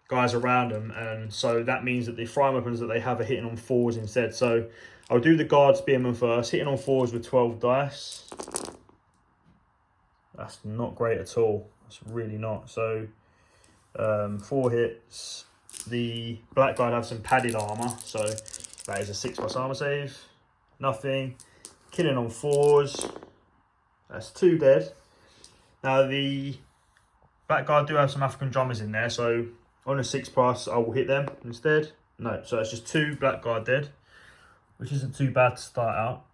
guys around them, and so that means that the frying weapons that they have are hitting on 4s instead. So I'll do the Guard Spearman first, hitting on 4s with 12 dice. That's not great at all. That's really not. So 4 hits. The Black Guard have some padded armor, so that is a 6+ armor save. Nothing. Killing on 4s. That's 2 dead. Now the Black Guard do have some African drummers in there, so on a 6+, I will hit them instead. No, so it's just 2 Black Guard dead, which isn't too bad to start out.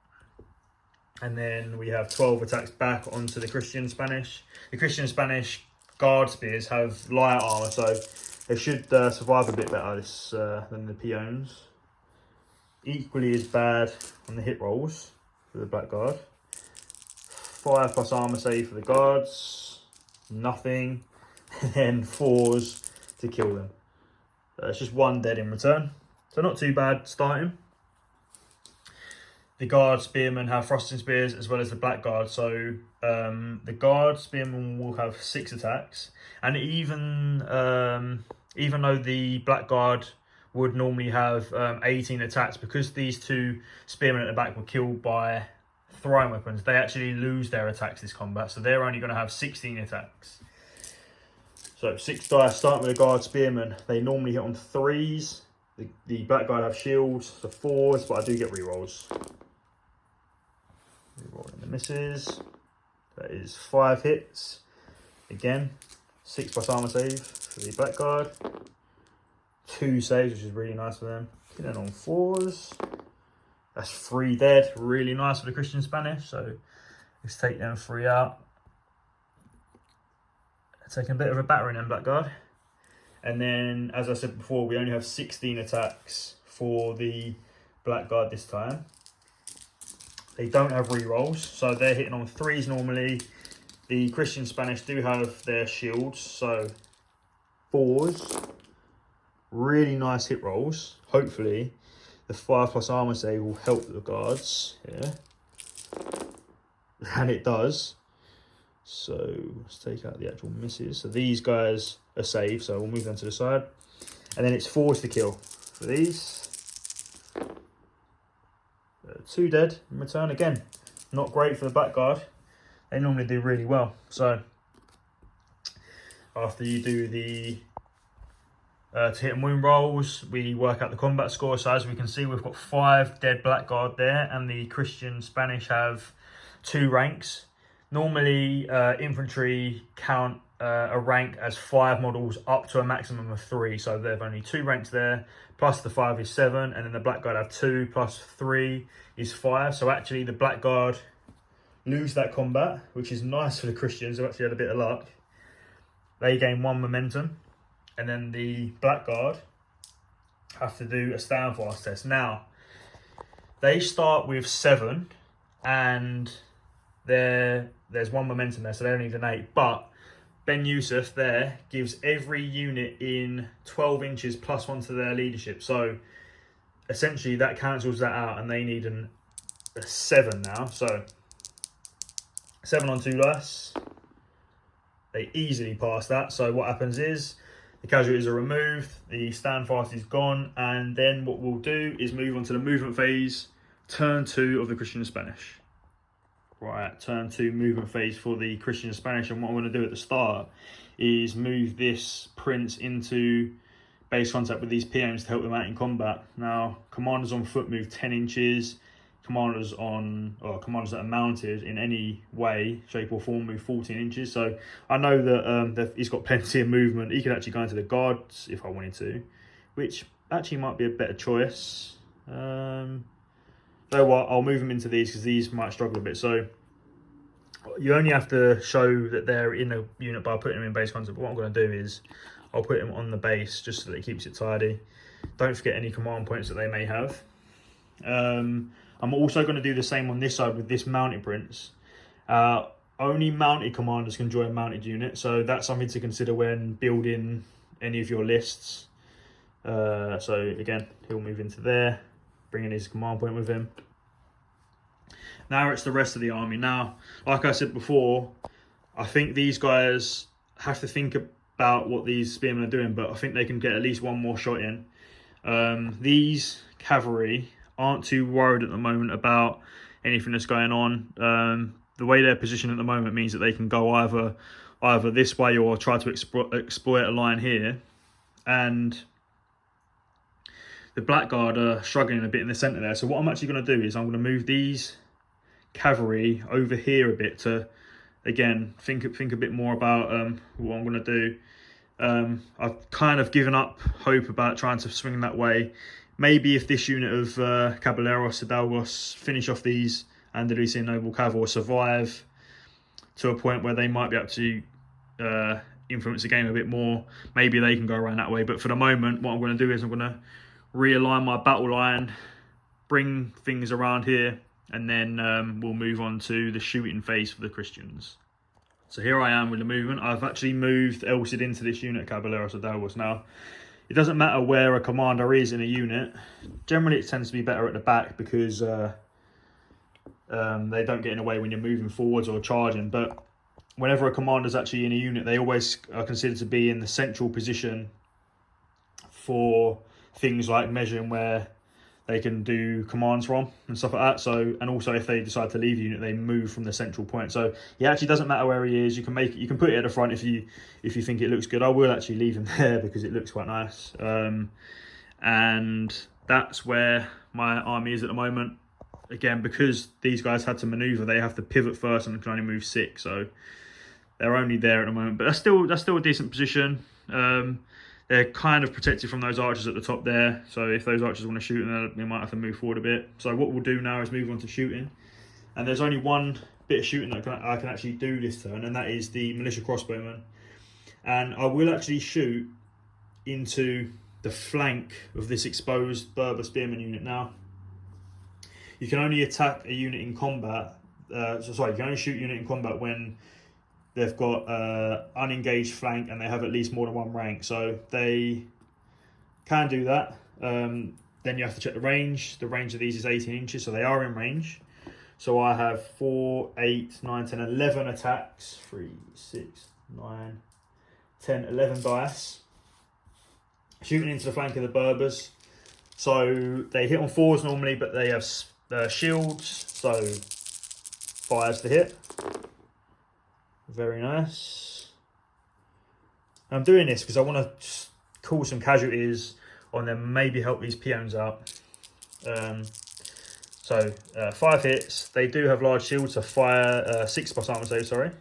And then we have 12 attacks back onto the Christian Spanish. The Christian Spanish Guard Spears have light armor, so they should survive a bit better than the peons. Equally as bad on the hit rolls for the Black Guard. 5+ armor save for the guards. Nothing. And then 4s to kill them. So it's just 1 dead in return. So not too bad starting. The Guard Spearmen have thrusting spears as well as the Black Guard. So the Guard Spearmen will have 6 attacks. And even though the Black Guard would normally have 18 attacks, because these 2 Spearmen at the back were killed by throwing weapons, they actually lose their attacks this combat. So they're only going to have 16 attacks. So 6 dice starting with the Guard Spearmen. They normally hit on 3s. The Black Guard have shields, so 4s, but I do get rerolls. Rerolling the misses. That is 5 hits. Again, 6+ armor save for the Black Guard. 2 saves, which is really nice for them. Killing on 4s. That's 3 dead. Really nice for the Christian Spanish. So let's take them 3 out. Taking a bit of a battering in Black Guard. And then, as I said before, we only have 16 attacks for the Black Guard this time. They don't have rerolls, so they're hitting on 3s normally. The Christian Spanish do have their shields, so 4s. Really nice hit rolls. Hopefully, the 5+ armor save will help the guards here. And it does. So let's take out the actual misses. So these guys are safe, so we'll move them to the side. And then it's 4 to kill for these. 2 dead in return. Again, not great for the back guard. They normally do really well. So after you do the to hit and wound rolls, we work out the combat score. So as we can see, we've got 5 dead blackguard there, and the Christian Spanish have 2 ranks. Normally, infantry count a rank as 5 models up to a maximum of 3. So they've only 2 ranks there, plus the 5 is 7, and then the blackguard have 2 plus 3 is 5. So actually the blackguard lose that combat, which is nice for the Christians who actually had a bit of luck. They gain 1 momentum, and then the blackguard have to do a stand fast test. Now, they start with 7, and there's 1 momentum there, so they don't need an 8. But Ben Yusuf there gives every unit in 12 inches plus 1 to their leadership. So essentially that cancels that out, and they need a 7 now. So 7 on 2 dice. They easily pass that. So what happens is the casualties are removed, the stand fast is gone, and then what we'll do is move on to the movement phase, turn 2 of the Christian and Spanish. Right, turn 2 movement phase for the Christian and Spanish, and what I'm going to do at the start is move this prince into base contact with these PMs to help them out in combat. Now, commanders on foot move 10 inches, commanders that are mounted in any way, shape or form move 14 inches. So I know that he's got plenty of movement. He could actually go into the guards if I wanted to, which actually might be a better choice. So what, I'll move them into these because these might struggle a bit. So you only have to show that they're in a unit by putting them in base contact. But what I'm going to do is I'll put them on the base just so that it keeps it tidy. Don't forget any command points that they may have. I'm also going to do the same on this side with this mounted prince. Only mounted commanders can join mounted unit, so that's something to consider when building any of your lists. So again, he'll move into there, bringing his command point with him. Now it's the rest of the army. Now, like I said before, I think these guys have to think about what these spearmen are doing, but I think they can get at least 1 more shot in. These cavalry aren't too worried at the moment about anything that's going on. The way they're positioned at the moment means that they can go either this way or try to exploit a line here. And the blackguard are struggling a bit in the centre there. So what I'm actually going to do is I'm going to move these cavalry over here a bit to, again, think a bit more about what I'm going to do. I've kind of given up hope about trying to swing that way. Maybe if this unit of Caballeros, Hidalgos finish off these Andalusian Noble Cavalry, survive to a point where they might be able to influence the game a bit more, maybe they can go around that way. But for the moment, what I'm going to do is I'm going to realign my battle line, bring things around here, and then we'll move on to the shooting phase for the Christians. So here I am with the movement. I've actually moved El Cid into this unit, Caballeros Hidalgos. Now, it doesn't matter where a commander is in a unit. Generally, it tends to be better at the back because they don't get in the way when you're moving forwards or charging. But whenever a commander's actually in a unit, they always are considered to be in the central position for things like measuring where they can do commands from and stuff like that. So, and also if they decide to leave the unit, they move from the central point. So it actually doesn't matter where he is. You can put it at the front if you think it looks good. I will actually leave him there because it looks quite nice. And that's where my army is at the moment. Again, because these guys had to maneuver, they have to pivot first and can only move 6. So they're only there at the moment, but that's still a decent position. They're kind of protected from those archers at the top there. So if those archers want to shoot them, they might have to move forward a bit. So what we'll do now is move on to shooting. And there's only one bit of shooting that I can actually do this turn, and that is the militia crossbowman. And I will actually shoot into the flank of this exposed Berber spearman unit. Now, you can only attack a unit in combat. You can only shoot a unit in combat when they've got unengaged flank and they have at least more than 1 rank. So they can do that. Then you have to check the range. The range of these is 18 inches, so they are in range. So I have 4, 8, 9, 10, 11 attacks. 3, 6, 9, 10, 11 dice. Shooting into the flank of the Berbers. So they hit on 4s normally, but they have shields. So 5s to hit. Very nice. I'm doing this because I want to cause some casualties on them, maybe help these peons out. 5 hits. They do have large shields, so fire 6 plus armor save, sorry.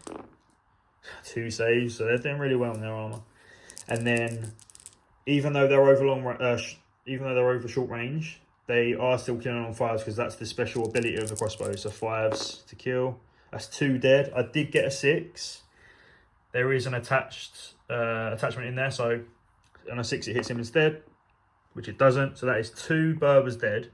2 saves, so they're doing really well in their armor. And then, even though they're over short range, they are still killing on 5s because that's the special ability of the crossbow. So 5s to kill. That's 2 dead. I did get a 6. There is an attachment in there, so on a 6 it hits him instead, which it doesn't. So that is 2 Berbers dead.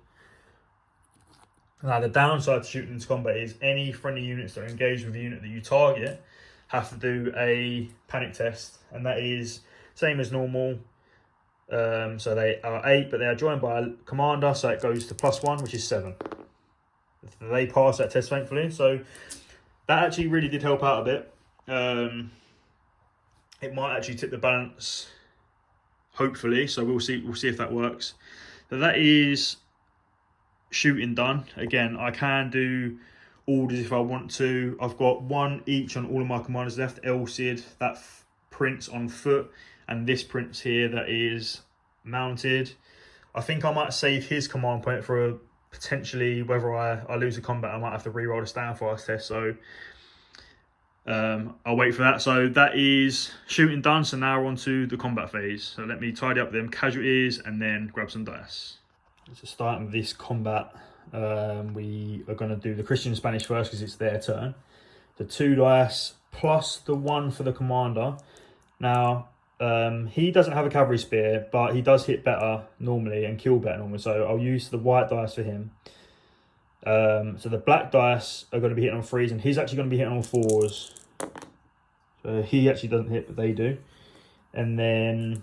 Now the downside to shooting into combat is any friendly units that are engaged with the unit that you target have to do a panic test, and that is same as normal. So they are 8, but they are joined by a commander, so it goes to +1, which is 7. They pass that test, thankfully. So that actually really did help out a bit. It might actually tip the balance, hopefully. So we'll see if that works. So that is shooting done. Again, I can do orders if I want to. I've got 1 each on all of my commanders left. Cid, that prince on foot, and this prince here that is mounted. I think I might save his command point for potentially whether I lose a combat, I might have to re-roll the stand fast test. So I'll wait for that. So that is shooting done. So now we're on to the combat phase. So let me tidy up them casualties and then grab some dice. So starting with this combat, we are going to do the Christian and Spanish first because it's their turn. The 2 dice plus the 1 for the commander. Now, he doesn't have a cavalry spear, but he does hit better normally and kill better normally. So I'll use the white dice for him. So the black dice are going to be hitting on 3s, and he's actually going to be hitting on 4s. So he actually doesn't hit, but they do. And then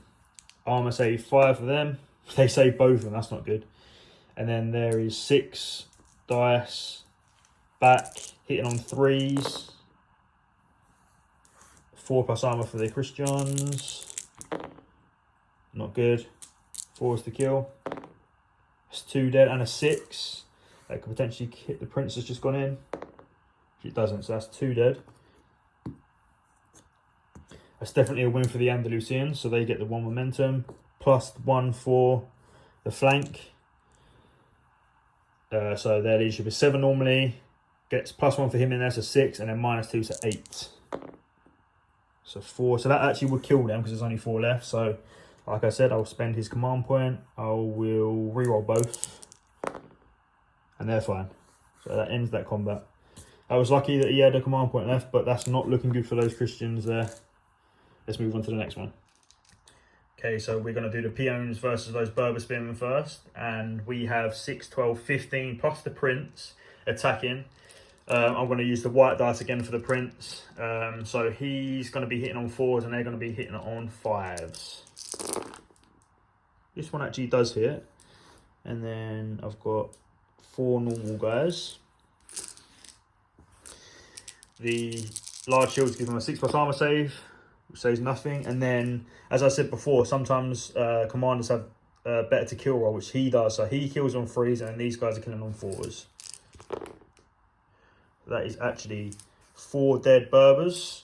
armor save 5 for them. They save both of them, that's not good. And then there is 6 dice back, hitting on 3s. 4 plus armor for the Christians. Not good. 4s to kill. That's 2 dead and a 6. That could potentially hit the prince that's just gone in. It doesn't, so that's 2 dead. That's definitely a win for the Andalusians, so they get the 1 momentum. Plus 1 for the flank. So their leadership is 7 normally. Gets +1 for him in there, so 6, and then -2, so 8. So 4. So that actually would kill them because there's only 4 left. So like I said, I'll spend his command point. I will reroll both. And they're fine. So that ends that combat. I was lucky that he had a command point left, but that's not looking good for those Christians there. Let's move on to the next one. Okay, so we're going to do the peons versus those Berber spearmen first. And we have 6, 12, 15 plus the prince attacking. I'm going to use the white dice again for the prince. So he's going to be hitting on 4s and they're going to be hitting on 5s. This one actually does hit. And then I've got 4 normal guys. The large shields give them a 6 plus armor save, which saves nothing. And then, as I said before, sometimes commanders have better to kill roll, which he does. So he kills on 3s and these guys are killing on 4s. That is actually 4 dead Berbers.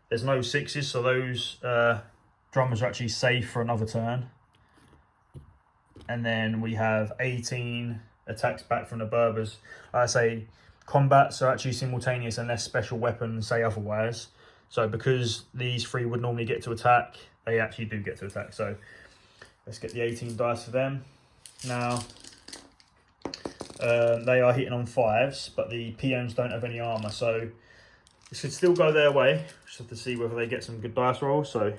There's no 6s, so those drummers are actually safe for another turn. And then we have 18 attacks back from the Berbers. I say combats are actually simultaneous unless special weapons say otherwise. So because these 3 would normally get to attack, they actually do get to attack. So let's get the 18 dice for them. Now, they are hitting on 5s, but the peons don't have any armor. So this could still go their way. Just have to see whether they get some good dice rolls. So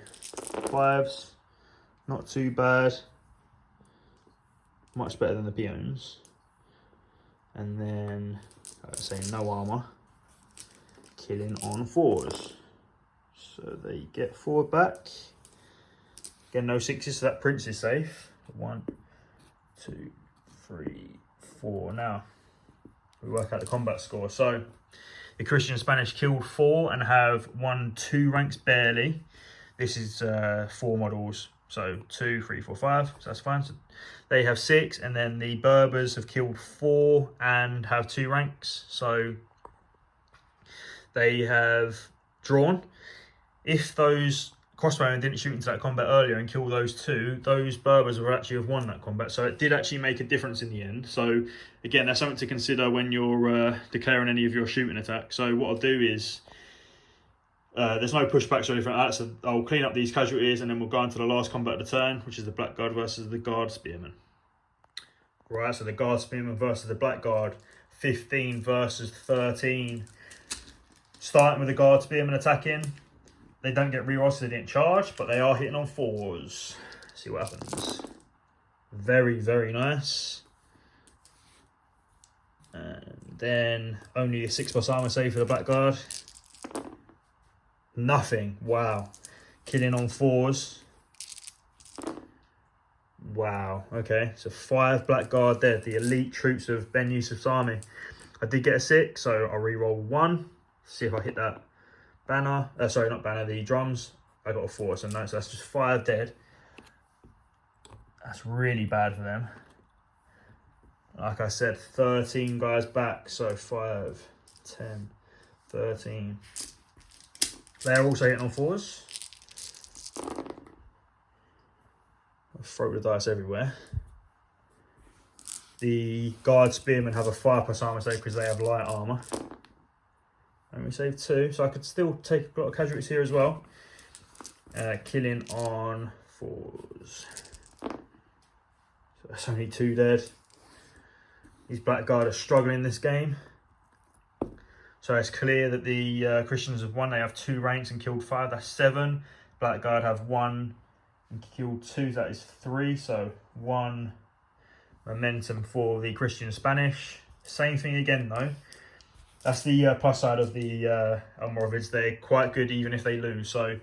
5s, not too bad. Much better than the peons. And then, I'd say no armor. Killing on 4s. So they get 4 back. Again, no 6s, so that prince is safe. 1, 2, 3, 4. Now, we work out the combat score. So, the Christian and Spanish killed 4 and have won 2 ranks barely. This is 4 models. So 2, 3, 4, 5. So that's fine. So they have 6, and then the Berbers have killed 4 and have 2 ranks. So they have drawn. If those crossbowmen didn't shoot into that combat earlier and kill those 2, those Berbers would actually have won that combat. So it did actually make a difference in the end. So again, that's something to consider when you're declaring any of your shooting attacks. So what I'll do is, there's no pushbacks or anything like that, so I'll clean up these casualties and then we'll go into the last combat of the turn, which is the Black Guard versus the Guard Spearmen. Right, so the Guard Spearmen versus the Black Guard, 15 versus 13. Starting with the Guard Spearmen attacking. They don't get rerolls, so they didn't charge, but they are hitting on 4s. Let's see what happens. Very, very nice. And then only a 6+ armor save for the Black Guard. Nothing. Wow. Killing on 4s. Wow. Okay. So 5 Black Guard dead. The elite troops of Ben Yusuf's army. I did get a 6, so I'll re-roll 1. See if I hit that banner. Sorry, not banner. The drums. I got a 4, so no. So that's just 5 dead. That's really bad for them. Like I said, 13 guys back. So 5, 10, 13. They're also hitting on 4s. I'll throw the dice everywhere. The Guard Spearmen have a 5+ armor save because they have light armor. And we save 2, so I could still take a lot of casualties here as well. Killing on 4s. So that's only 2 dead. These Black Guard are struggling this game. So it's clear that the Christians have won. They have 2 ranks and killed 5. That's 7. Black Guard have 1 and killed 2. That is 3. So 1 momentum for the Christian Spanish. Same thing again though. That's the plus side of the Almoravids. They're quite good even if they lose. So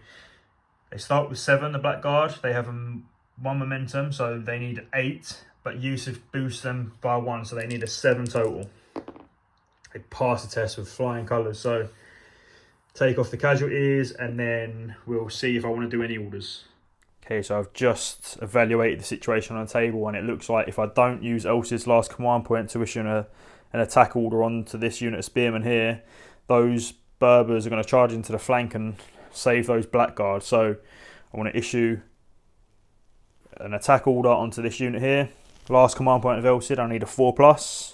they start with 7, the Black Guard. They have 1 momentum, so they need 8. But Yusuf boosts them by 1, so they need a 7 total. They pass the test with flying colours. So take off the casualties and then we'll see if I want to do any orders. Okay, so I've just evaluated the situation on the table and it looks like if I don't use Elsa's last command point to issue an attack order onto this unit of spearmen here, those Berbers are going to charge into the flank and save those Black Guard. So I want to issue an attack order onto this unit here. Last command point of Elsid, I need a 4+.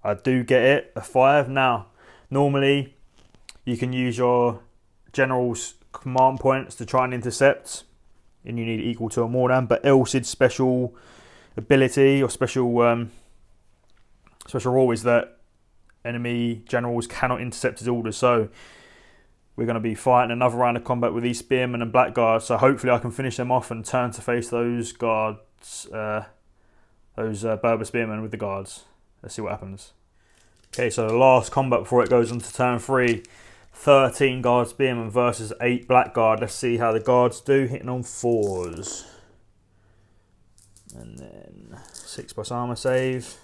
I do get it, a 5. Now, normally you can use your general's command points to try and intercept, and you need equal to or more than. But Elsid's special ability or special rule is that enemy generals cannot intercept his orders. So we're going to be fighting another round of combat with these spearmen and Black Guards. So hopefully I can finish them off and turn to face those guards, those Berber spearmen with the guards. Let's see what happens. Okay, so the last combat before it goes on to turn 3. 13 Guard Spearmen versus 8 Black Guard. Let's see how the guards do, hitting on 4s. And then 6+ armor save.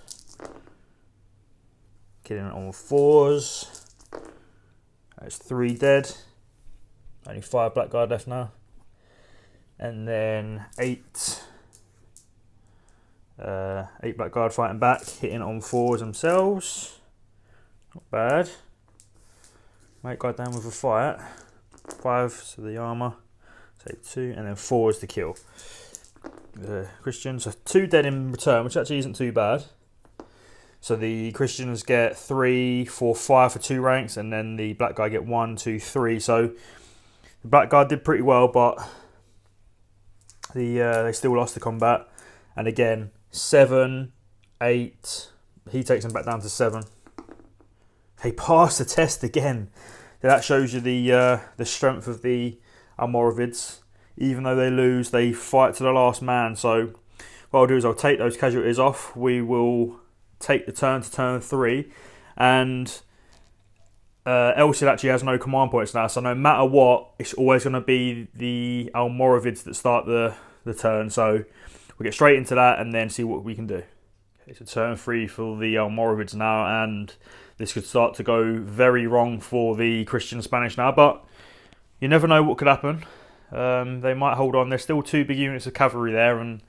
Killing it on 4s. That's 3 dead. Only 5 Black Guard left now. And then 8 Black Guard fighting back, hitting on 4s themselves. Not bad. Mate got down with a fight. 5, so the armour. Save 2, and then 4 is the kill. The Christians are 2 dead in return, which actually isn't too bad. So the Christians get 3, 4, 5 for 2 ranks, and then the Black Guard get 1, 2, 3. So the Black Guard did pretty well, but they still lost the combat. And again, 7, 8. He takes them back down to 7. They passed the test again. That shows you the strength of the Almoravids. Even though they lose, they fight to the last man. So what I'll do is I'll take those casualties off. We will take the turn to turn 3. And Elsid actually has no command points now. So no matter what, it's always going to be the Almoravids that start the turn. So we'll get straight into that and then see what we can do. It's a turn 3 for the Almoravids now, and this could start to go very wrong for the Christian Spanish now, but you never know what could happen. They might hold on. There's still 2 big units of cavalry there, and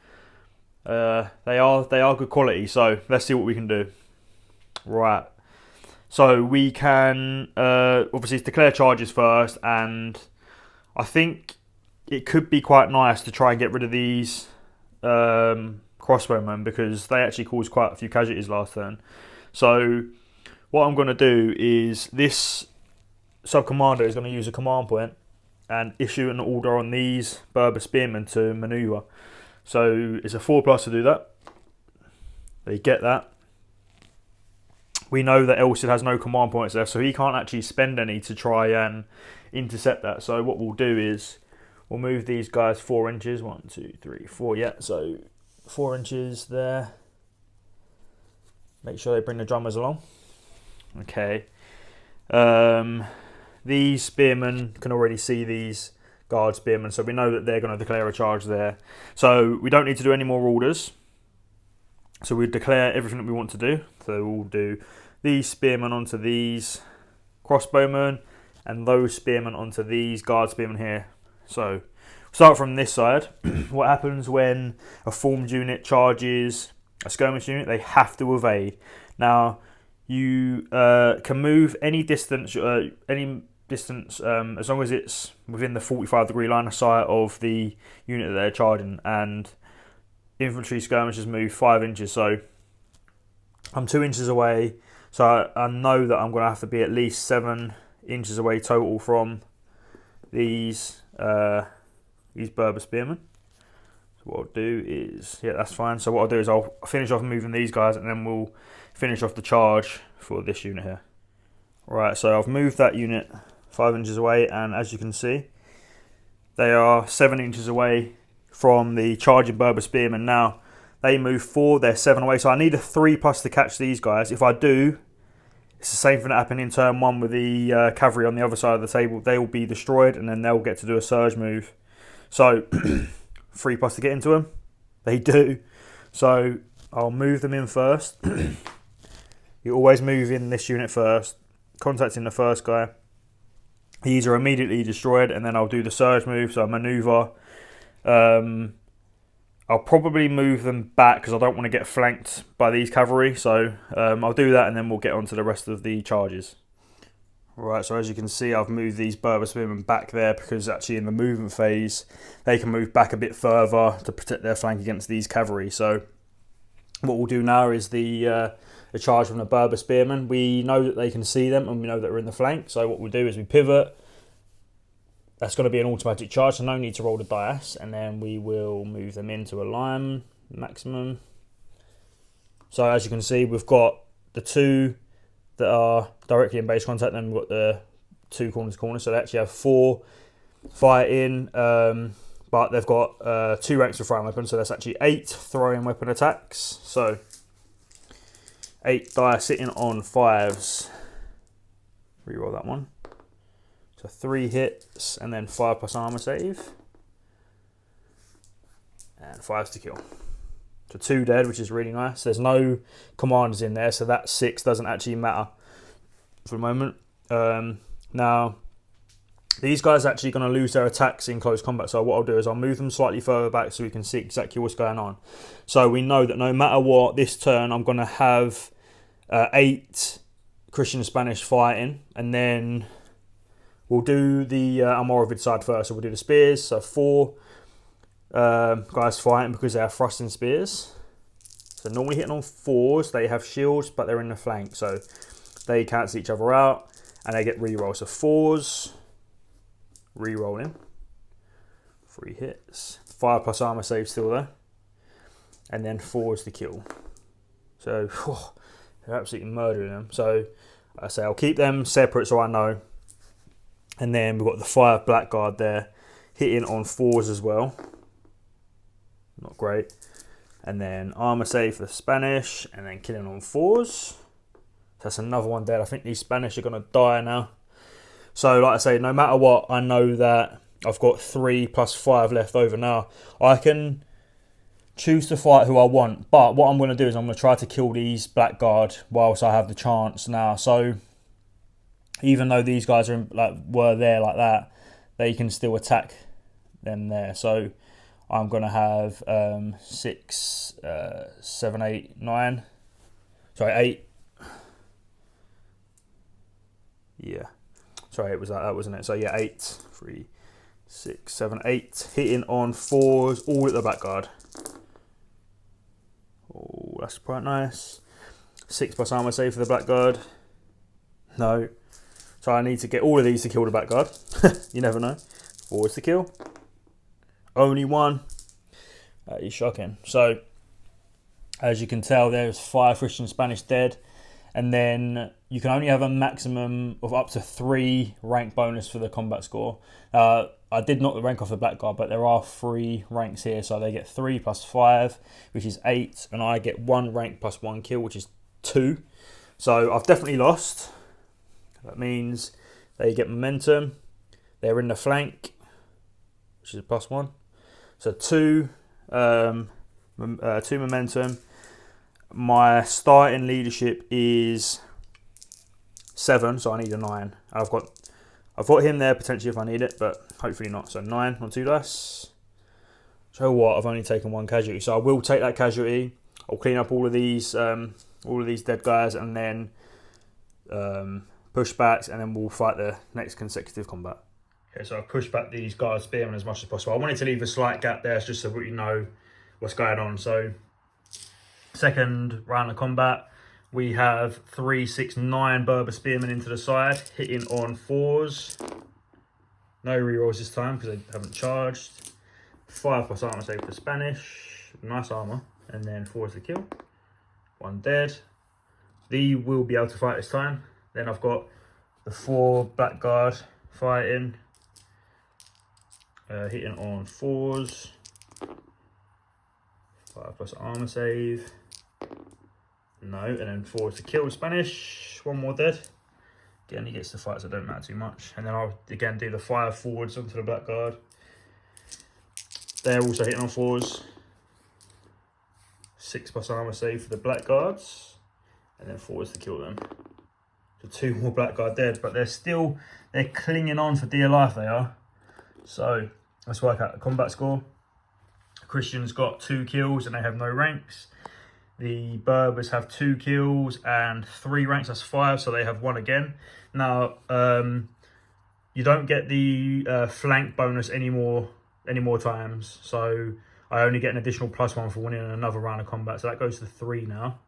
they are good quality, so let's see what we can do. Right. So we can obviously declare charges first, and I think it could be quite nice to try and get rid of these crossbowmen, because they actually caused quite a few casualties last turn. So what I'm going to do is this sub-commander is going to use a command point and issue an order on these Berber spearmen to manoeuvre. So it's a 4+ to do that. They get that. We know that El Cid has no command points left, so he can't actually spend any to try and intercept that. So what we'll do is we'll move these guys 4 inches. 1, 2, 3, 4. Yeah, so 4 inches there. Make sure they bring the drummers along. Okay. These spearmen can already see these guard spearmen, so we know that they're going to declare a charge there. So we don't need to do any more orders. So we declare everything that we want to do. So we'll do these spearmen onto these crossbowmen, and those spearmen onto these guard spearmen here. So start from this side. What happens when a formed unit charges a skirmish unit? They have to evade. Now you can move any distance, as long as it's within the 45-degree line of sight of the unit that they're charging, and infantry skirmishers move 5 inches. So I'm 2 inches away, so I know that I'm going to have to be at least 7 inches away total from these Berber spearmen. So what I'll do is, yeah, that's fine. So what I'll do is I'll finish off moving these guys, and then we'll finish off the charge for this unit here. Right, so I've moved that unit 5 inches away, and as you can see, they are 7 inches away from the charging Berber spearmen. Now they move 4, they're 7 away, so I need a 3+ to catch these guys. If I do, it's the same thing that happened in turn 1 with the cavalry on the other side of the table. They will be destroyed, and then they'll get to do a surge move. So 3+ to get into them, they do. So I'll move them in first. You always move in this unit first, contacting the first guy. These are immediately destroyed, and then I'll do the surge move, so I manoeuvre. I'll probably move them back because I don't want to get flanked by these cavalry, so I'll do that, and then we'll get on to the rest of the charges. Right, so as you can see, I've moved these Berber spearmen back there, because actually in the movement phase they can move back a bit further to protect their flank against these cavalry. So what we'll do now is the charge from the Berber spearmen. We know that they can see them, and we know that we're in the flank, so what we'll do is we pivot. That's going to be an automatic charge, so no need to roll the dice, and then we will move them into a line maximum. So as you can see, we've got the 2 that are directly in base contact, then we've got the 2 corner to corner, so they actually have 4 fighting, but they've got 2 ranks of throwing weapons, so that's actually 8 throwing weapon attacks. So 8 die sitting on 5s. Reroll that one. So 3 hits, and then 5+ armor save, and 5s to kill. So 2 dead, which is really nice. There's no commanders in there, so that 6 doesn't actually matter for the moment. Now these guys are actually going to lose their attacks in close combat, so what I'll do is I'll move them slightly further back so we can see exactly what's going on. So we know that no matter what, this turn I'm going to have 8 Christian and Spanish fighting, and then we'll do the Almoravid side first. So we'll do the spears. So 4 guys fighting because they have thrusting spears. So normally hitting on 4s, they have shields, but they're in the flank, so they cancel each other out, and they get reroll. So 4s, rerolling, 3 hits, 5+ armor save still there, and then 4s to kill. So they're absolutely murdering them. So I say I'll keep them separate so I know. And then we've got the 5 blackguard there, hitting on 4s as well. Not great. And then armor save for the Spanish, and then killing on 4s. That's another one dead. I think these Spanish are going to die now. So like I say, no matter what, I know that I've got 3 + 5 left over now. I can choose to fight who I want. But what I'm going to do is I'm going to try to kill these blackguard whilst I have the chance now. So even though these guys are were there like that, they can still attack them there. So I'm going to have 6, 7, 8, 9. Sorry, 8. Yeah. Sorry, it was like that, wasn't it? So yeah, 8, 3, 6, 7, 8. Hitting on 4s, all at the blackguard. Oh, that's quite nice. 6 plus armor save for the blackguard. No. So I need to get all of these to kill the blackguard. You never know. 4 is to kill. Only 1. That is shocking. So, as you can tell, there's 5 Christian Spanish dead. And then you can only have a maximum of up to 3 rank bonus for the combat score. I did knock the rank off the blackguard, but there are 3 ranks here. So they get 3 plus 5, which is 8. And I get 1 rank plus 1 kill, which is 2. So I've definitely lost. That means they get momentum. They're in the flank, which is plus 1. So 2 momentum. My starting leadership is 7, so I need a 9. I've got him there potentially if I need it, but hopefully not. So 9 on 2 dice. So what? I've only taken 1 casualty, so I will take that casualty. I'll clean up all of these dead guys, and then pushbacks, and then we'll fight the next consecutive combat. Okay, so I've pushed back these guard spearmen as much as possible. I wanted to leave a slight gap there just so you know what's going on. So second round of combat, we have 3, 6, 9 Berber spearmen into the side, hitting on 4s. No rerolls this time because they haven't charged. 5 plus armor save for Spanish. Nice armor. And then 4 is the kill. 1 dead. They will be able to fight this time. Then I've got the 4 blackguard fighting. Hitting on 4s. 5 plus armor save. No, and then 4 is to kill Spanish. 1 more dead. Again, he gets the fight, so it don't matter too much. And then I'll again do the 5 forwards onto the blackguard. They're also hitting on 4s. 6 plus armor save for the blackguards. And then 4 is to kill them. So 2 more blackguard dead, but they're clinging on for dear life, they are. So let's work out the combat score. Christians got 2 kills and they have no ranks. The Berbers have 2 kills and 3 ranks, that's 5, so they have 1 again. Now, you don't get the flank bonus anymore times, so I only get an additional +1 for winning another round of combat, so that goes to 3 now.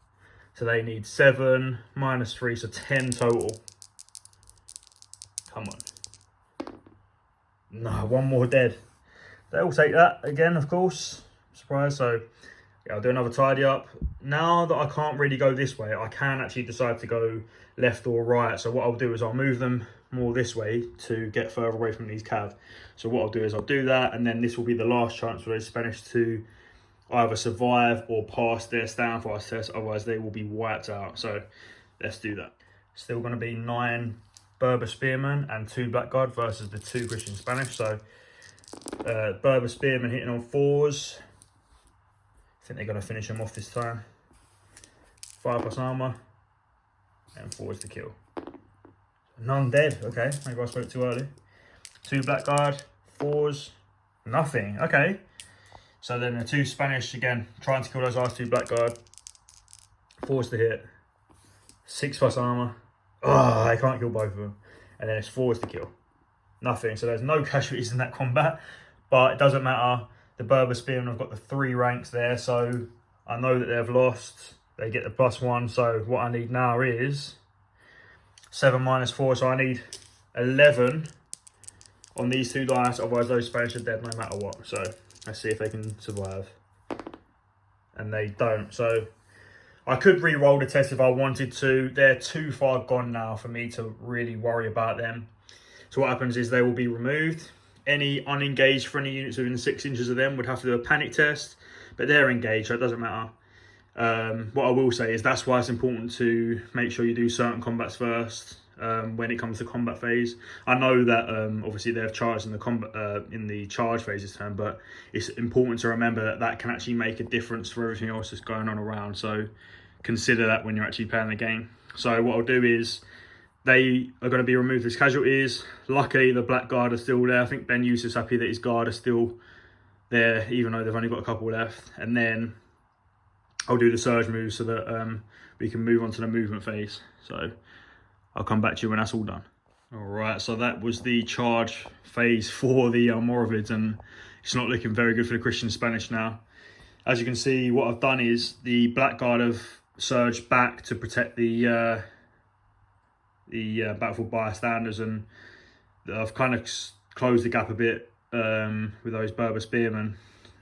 So they need 7 minus 3, so 10 total. Come on. No, 1 more dead. They'll take that again, of course. Surprise. So yeah, I'll do another tidy up. Now that I can't really go this way, I can actually decide to go left or right. So what I'll do is I'll move them more this way to get further away from these cav. So what I'll do is I'll do that, and then this will be the last chance for those Spanish to either survive or pass their standfast test. Otherwise, they will be wiped out. So let's do that. Still going to be 9 Berber spearmen and 2 blackguard versus the 2 Christian Spanish. So Berber spearmen hitting on 4s. I think they're going to finish them off this time. 5 plus armor and 4 is to kill. None dead. Okay, maybe I spoke too early. 2 blackguard, 4s, nothing. Okay, so then the 2 Spanish again trying to kill those last 2 blackguard. 4s to hit. 6 plus armor. Oh, I can't kill both of them. And then it's 4s to kill. Nothing. So there's no casualties in that combat, but it doesn't matter. The Berber spearmen have got the 3 ranks there, so I know that they've lost. They get the +1. So what I need now is 7 minus 4. So I need 11 on these 2 dice. Otherwise, those Spanish are dead no matter what. So let's see if they can survive. And they don't. So I could re-roll the test if I wanted to. They're too far gone now for me to really worry about them. So what happens is they will be removed. Any unengaged friendly units within 6 inches of them would have to do a panic test, but they're engaged, so it doesn't matter. What I will say is that's why it's important to make sure you do certain combats first when it comes to combat phase. I know that obviously they've charged in the combat in the charge phase this turn, but it's important to remember that that can actually make a difference for everything else that's going on around. So consider that when you're actually playing the game. So what I'll do is they are going to be removed as casualties. Luckily, the black guard are still there. I think Ben Yusuf's happy that his guard are still there, even though they've only got a couple left. And then I'll do the surge move so that we can move on to the movement phase. So I'll come back to you when that's all done. All right, so that was the charge phase for the Almoravids, and it's not looking very good for the Christian Spanish now. As you can see, what I've done is the black guard have surged back to protect the battlefield bystanders, and I've kind of closed the gap a bit with those Berber spearmen,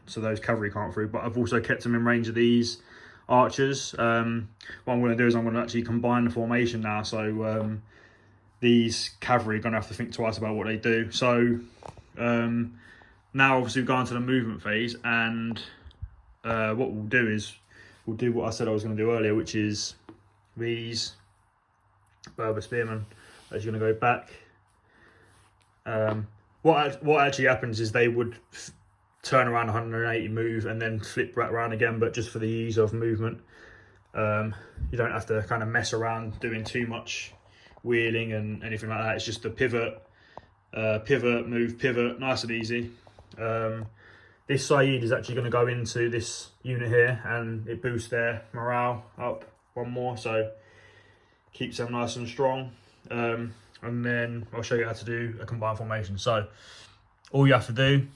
so those cavalry can't through. But I've also kept them in range of these archers. What I'm going to do is I'm going to actually combine the formation now, so these cavalry are going to have to think twice about what they do. So now obviously we've gone to the movement phase, and what we'll do is we'll do what I said I was going to do earlier, which is these Berber spearmen are going to go back. What actually happens is they would turn around 180, move, and then flip back around again, but just for the ease of movement. You don't have to kind of mess around doing too much wheeling and anything like that. It's just a pivot, move, pivot, nice and easy. This Cid is actually going to go into this unit here, and it boosts their morale up one more, so keeps them nice and strong. And then I'll show you how to do a combined formation. So all you have to do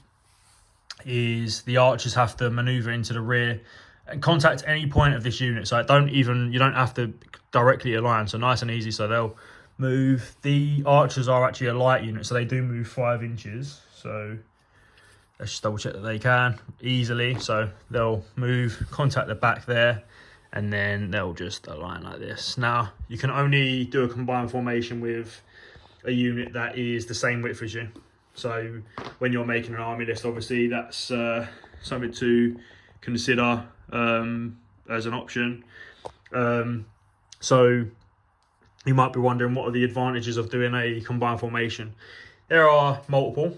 is the archers have to maneuver into the rear and contact any point of this unit. So you don't have to directly align, so nice and easy. So they'll move. The archers are actually a light unit, so they do move 5 inches. So let's just double check that they can easily. So they'll move, contact the back there, and then they'll just align like this. Now, you can only do a combined formation with a unit that is the same width as you. So when you're making an army list, obviously that's something to consider as an option. So you might be wondering, what are the advantages of doing a combined formation? There are multiple.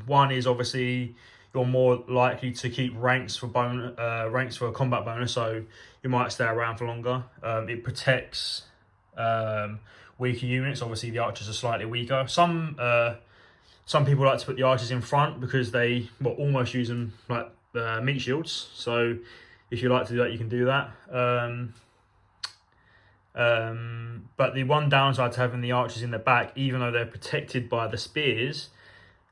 One is obviously you're more likely to keep ranks for combat bonus, so you might stay around for longer. It protects weaker units. Obviously the archers are slightly weaker. Some people like to put the archers in front because they almost use them like meat shields. So if you like to do that, you can do that. But the one downside to having the archers in the back, even though they're protected by the spears,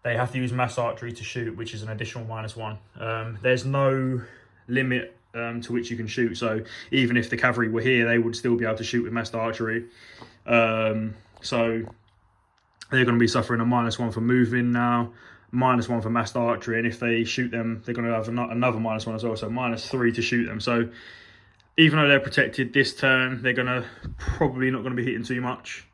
they have to use mass archery to shoot, which is an additional -1. There's no limit to which you can shoot. So even if the cavalry were here, they would still be able to shoot with mass archery. So they're going to be suffering a -1 for moving now, -1 for mass archery, and if they shoot them, they're going to have another -1 as well, so -3 to shoot them. So even though they're protected this turn, they're probably not going to be hitting too much.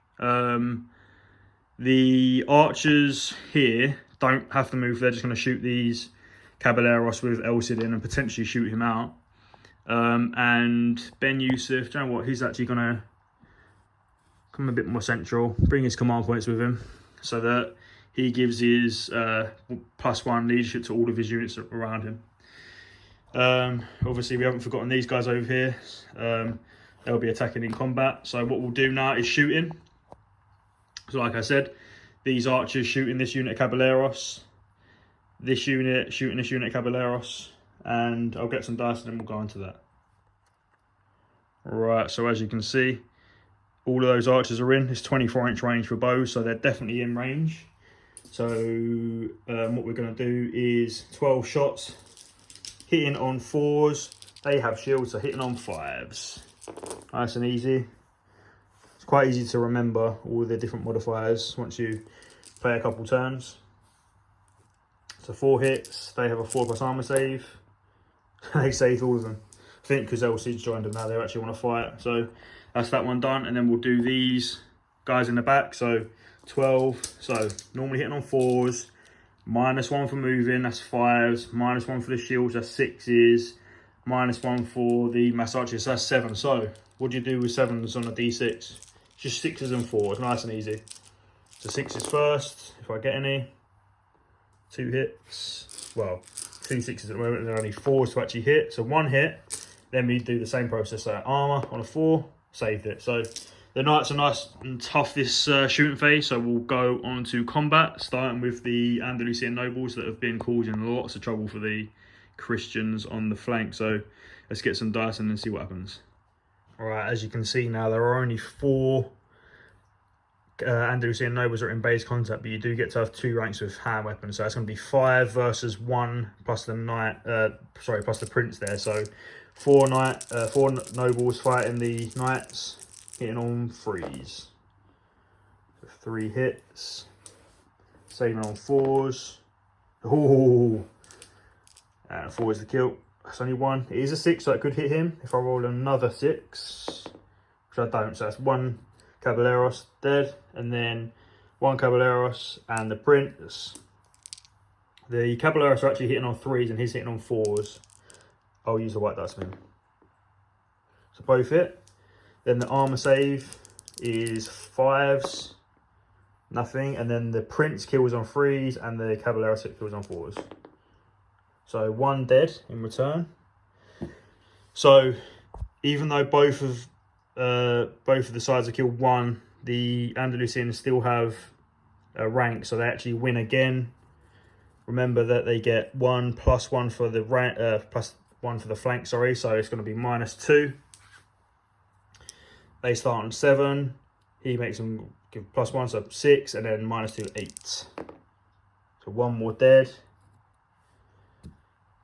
The archers here don't have to move. They're just going to shoot these Caballeros with El Cid in and potentially shoot him out. And Ben Yusuf, do you know what? He's actually going to come a bit more central, bring his command points with him, so that he gives his +1 leadership to all of his units around him. Obviously we haven't forgotten these guys over here. They'll be attacking in combat. So what we'll do now is shooting. So like I said, these archers shooting this unit of Caballeros, this unit shooting this unit of Caballeros, and I'll get some dice and then we'll go into that. Right, so as you can see, all of those archers are in. It's 24-inch range for bows, so they're definitely in range. So what we're going to do is 12 shots, hitting on 4s. They have shields, so hitting on 5s. Nice and easy. It's quite easy to remember all the different modifiers once you play a couple turns. So 4 hits. They have a 4+ armor save. They saved all of them. I think because El Cid's joined them now, they actually want to fight. So that's that one done, and then we'll do these guys in the back. So 12. So normally hitting on 4s. -1 for moving, that's 5s. -1 for the shields, that's 6s. -1 for the mass archers, that's 7. So what do you do with 7s on a d6? just 6s and 4s, nice and easy. So 6s first, if I get any. 2 hits. Well, 2 6s at the moment, and there are only 4s to actually hit. So 1 hit, then we do the same process. So armor on a 4, saved it. So the knights are nice and tough this shooting phase. So we'll go on to combat, starting with the Andalusian nobles that have been causing lots of trouble for the Christians on the flank. So let's get some dice and then see what happens. All right, as you can see now, there are only 4 Andalusian nobles are in base contact, but you do get to have 2 ranks with hand weapons. So that's going to be 5 versus 1 plus the knight. Plus the prince there. So 4 nobles fighting the knights, hitting on 3s. So 3 hits, saving on 4s. Oh, and 4 is the kill. That's only 1. It is a 6, so it could hit him if I roll another 6, which I don't. So that's 1 Caballeros dead, and then 1 Caballeros and the prince. The Caballeros are actually hitting on 3s and he's hitting on 4s. I'll use the white dice man. So both hit. Then the armor save is 5s, nothing, and then the prince kills on 3s and the Caballeros kills on 4s. So 1 dead in return. So even though both of the sides have killed 1, the Andalusians still have a rank, so they actually win again. Remember that they get 1 plus 1 for the rank, plus 1 for the flank. Sorry, so it's going to be -2. They start on 7. He makes them give +1, so 6, and then -2, 8. So 1 more dead.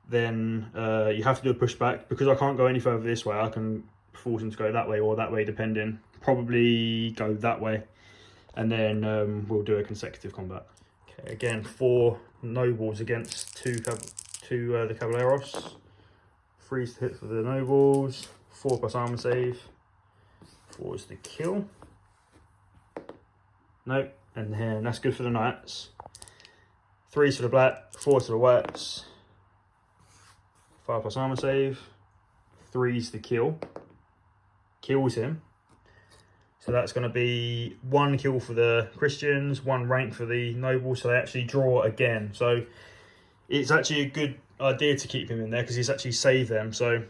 Then you have to do a pushback. Because I can't go any further this way, I can force him to go that way or that way, depending. Probably go that way, and then we'll do a consecutive combat. Okay, again, 4 nobles against 2 the Caballeros. 3 to hit for the nobles, 4 plus armor save, 4 is the kill. Nope, and then that's good for the knights. 3's for the black, 4's for the whites. 5 plus armor save, 3's the kill. Kills him. So that's going to be 1 kill for the Christians, 1 rank for the nobles, so they actually draw again. So it's actually a good idea to keep him in there because he's actually saved them. So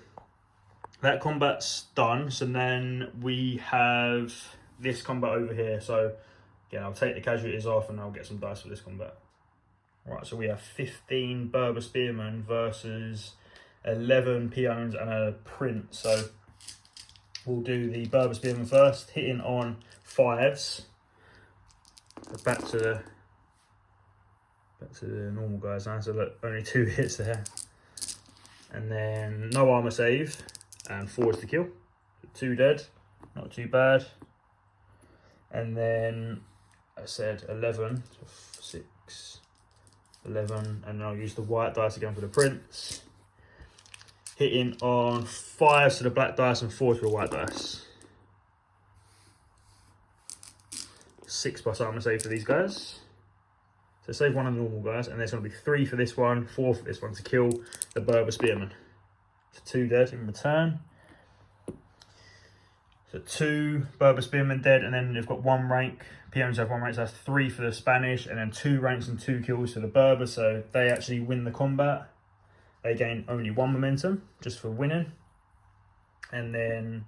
that combat's done. So then we have this combat over here. So again, I'll take the casualties off and I'll get some dice for this combat. Right, so we have 15 Berber spearmen versus 11 peons and a prince. So we'll do the Berber spearmen first, hitting on 5s. So back to the normal guys now. So look, only 2 hits there, and then no armor save, and 4 is the kill. 2 dead, not too bad. And then I said 11, so 6, 11, and then I'll use the white dice again for the prince. Hitting on 5s to the black dice and 4 to the white dice. 6 plus armor save for these guys. So save 1 of the normal guys, and there's going to be 3 for this one, 4 for this one to kill the Berber spearman. So 2 dead in return. So 2 Berber spearmen dead, and then they've got 1 rank. Peons have 1 rank, so that's 3 for the Spanish, and then 2 ranks and 2 kills for the Berber. So they actually win the combat. They gain only 1 momentum just for winning. And then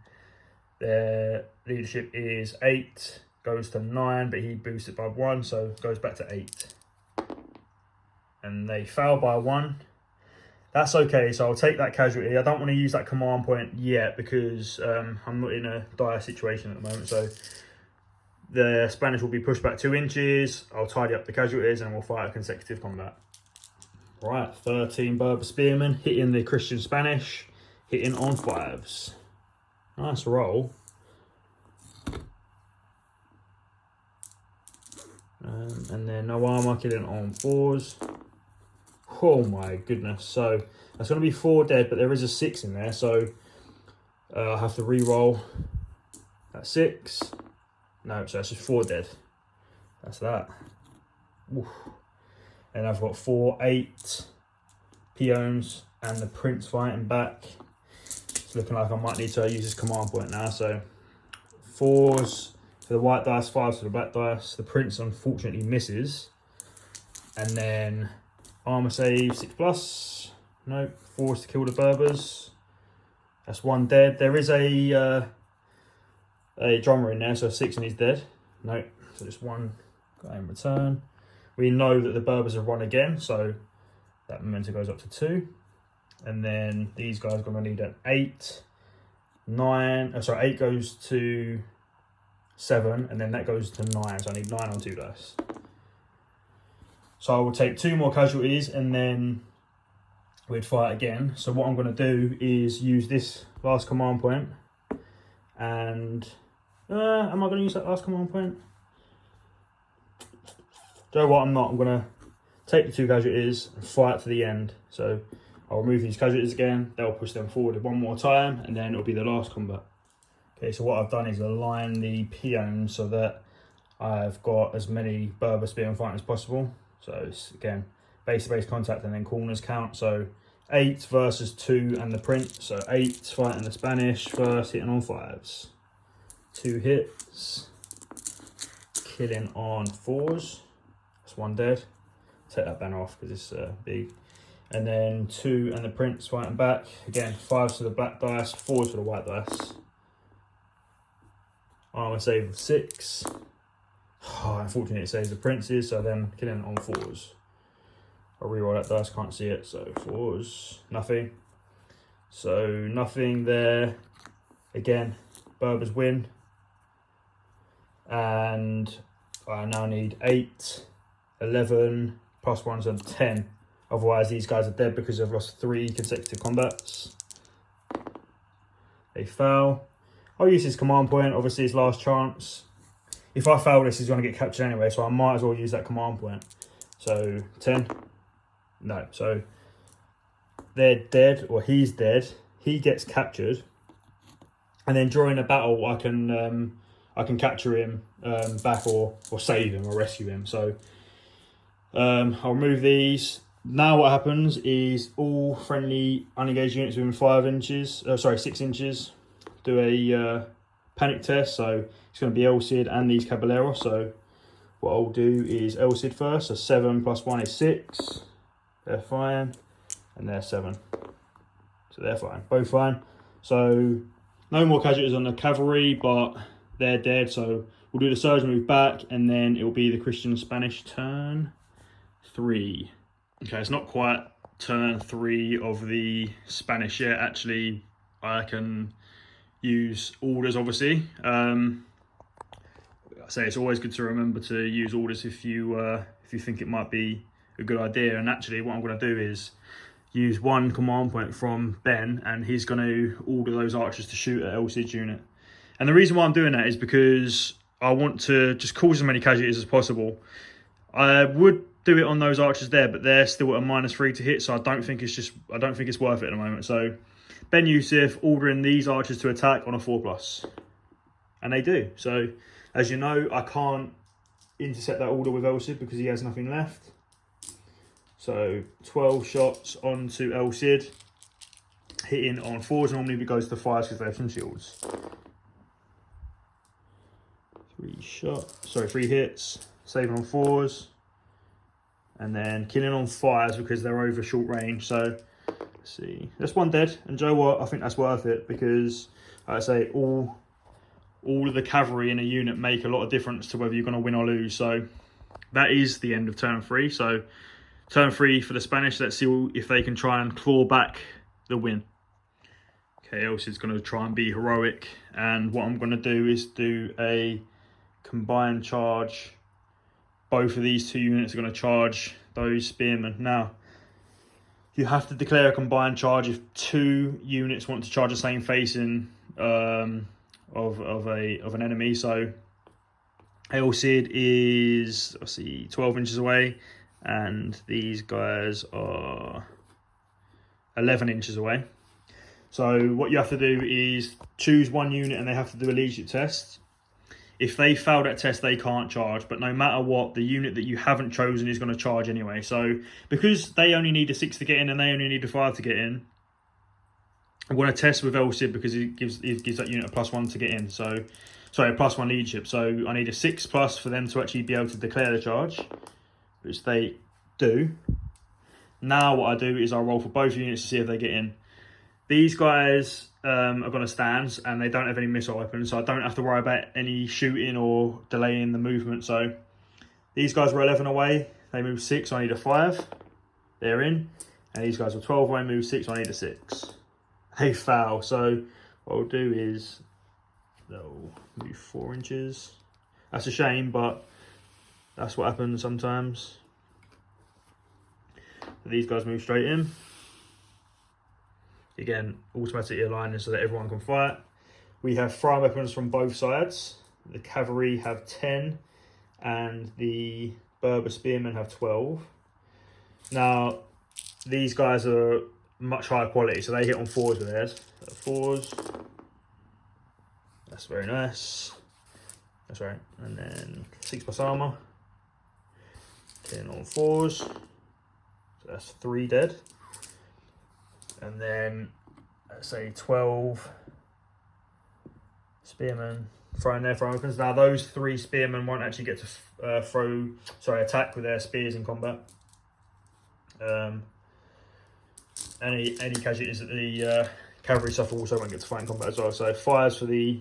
their leadership is 8, goes to 9, but he boosts it by 1, so it goes back to 8. And they fail by 1. That's okay, so I'll take that casualty. I don't want to use that command point yet because I'm not in a dire situation at the moment. So the Spanish will be pushed back 2 inches. I'll tidy up the casualties and we'll fight a consecutive combat. Right, 13 Berber spearmen hitting the Christian Spanish, hitting on 5s. Nice roll. And then no armor, killing on 4s. Oh my goodness. So that's going to be 4 dead, but there is a 6 in there. So I'll have to re-roll that 6. No, so that's just 4 dead. That's that. Oof. And I've got 4, 8 peons and the prince fighting back. It's looking like I might need to use this command point now. So 4s, for the white dice, 5s for the black dice. The prince unfortunately misses. And then armor save 6+. Nope. 4s to kill the Berbers. That's 1 dead. There is a drummer in there, so 6 and he's dead. Nope. So just 1 guy in return. We know that the Berbers have run again, so that momentum goes up to 2. And then these guys are going to need an 8. 8 goes to 7, and then that goes to 9. So I need 9 on 2 dice. So I will take 2 more casualties, and then we'd fight again. So what I'm going to do is use this last command point. And am I going to use that last command point? Do you know what? I'm not. I'm going to take the 2 casualties and fight to the end. So I'll remove these casualties again. They'll push them forward 1 more time, and then it'll be the last combat. Okay, so what I've done is align the peons so that I've got as many Berber spearmen fighting as possible. So it's, again, base-to-base contact and then corners count. So 8 versus 2 and the prince. So 8 fighting the Spanish first, hitting on 5s. 2 hits. Killing on 4s. That's 1 dead. Take that banner off because it's big. And then 2 and the prince fighting back. Again, 5s to the black dice, 4s to the white dice. Armor save of 6. Oh, unfortunately it saves the princes, so then killing on 4s. I'll reroll that dice, can't see it, so 4s, nothing. So nothing there. Again, Berbers win. And I now need 8, 11, +1s and 10. Otherwise these guys are dead because they've lost 3 consecutive combats. They fail. I'll use his command point, obviously his last chance. If I fail this, he's going to get captured anyway, so I might as well use that command point. So 10. No, so they're dead, or he's dead. He gets captured, and then during a battle, I can capture him back, or save him, or rescue him. So I'll remove these. Now what happens is all friendly unengaged units within 6 inches do a panic test. So it's going to be El Cid and these Caballeros. So what I'll do is El Cid first. So 7 + 1 is 6. They're fine. And they're 7. So they're fine. Both fine. So no more casualties on the cavalry, but they're dead. So we'll do the surge move back, and then it will be the Christian Spanish turn 3. Okay, it's not quite turn 3 of the Spanish yet. Actually, I can use orders, obviously. I say it's always good to remember to use orders if you think it might be a good idea. And actually what I'm going to do is use 1 command point from Ben, and he's going to order those archers to shoot at El Cid's unit. And the reason why I'm doing that is because I want to just cause as many casualties as possible. I would do it on those archers there, but they're still at a -3 to hit, so I don't think it's worth it at the moment. So Ben Yusuf ordering these archers to attack on a 4+, and they do. So as you know, I can't intercept that order with El Cid because he has nothing left. So 12 shots onto El Cid, hitting on 4s. Normally it goes to 5s because they have some shields. 3 hits, saving on 4s, and then killing on 5s because they're over short range. So let's see, that's 1 dead, and Joe what? I think that's worth it because, like I say, all of the cavalry in a unit make a lot of difference to whether you're going to win or lose. So that is the end of turn 3. So turn 3 for the Spanish. Let's see if they can try and claw back the win. Okay, El Cid's going to try and be heroic, and what I'm going to do is do a combined charge. Both of these 2 units are going to charge those spearmen. Now, you have to declare a combined charge if 2 units want to charge the same facing of an enemy. So El Cid is, let's see, 12 inches away, and these guys are 11 inches away. So what you have to do is choose 1 unit, and they have to do a leadership test. If they fail that test, they can't charge. But no matter what, the unit that you haven't chosen is going to charge anyway. So because they only need a 6 to get in and they only need a 5 to get in, I'm going to test with El Cid because it gives that unit a +1 to get in. So sorry, +1 leadership. So I need a 6+ for them to actually be able to declare the charge, which they do. Now what I do is I roll for both units to see if they get in. These guys are going to stand and they don't have any missile weapons, so I don't have to worry about any shooting or delaying the movement. So these guys were 11 away, they move 6, so I need a 5. They're in. And these guys were 12 away, move 6, so I need a 6. They foul, so what I'll do is they'll move 4 inches. That's a shame, but that's what happens sometimes. These guys move straight in. Again, automatically aligning so that everyone can fight. We have fire weapons from both sides. The cavalry have 10 and the Berber spearmen have 12. Now, these guys are much higher quality, so they hit on 4s with theirs. 4s. That's very nice. That's right. And then 6+ armor. 10 on 4s. So that's 3 dead. And then, let's say 12 spearmen throwing their fire weapons. Now, those 3 spearmen won't actually get to attack with their spears in combat. Any casualties that the cavalry suffer also won't get to fight in combat as well. So 5s for the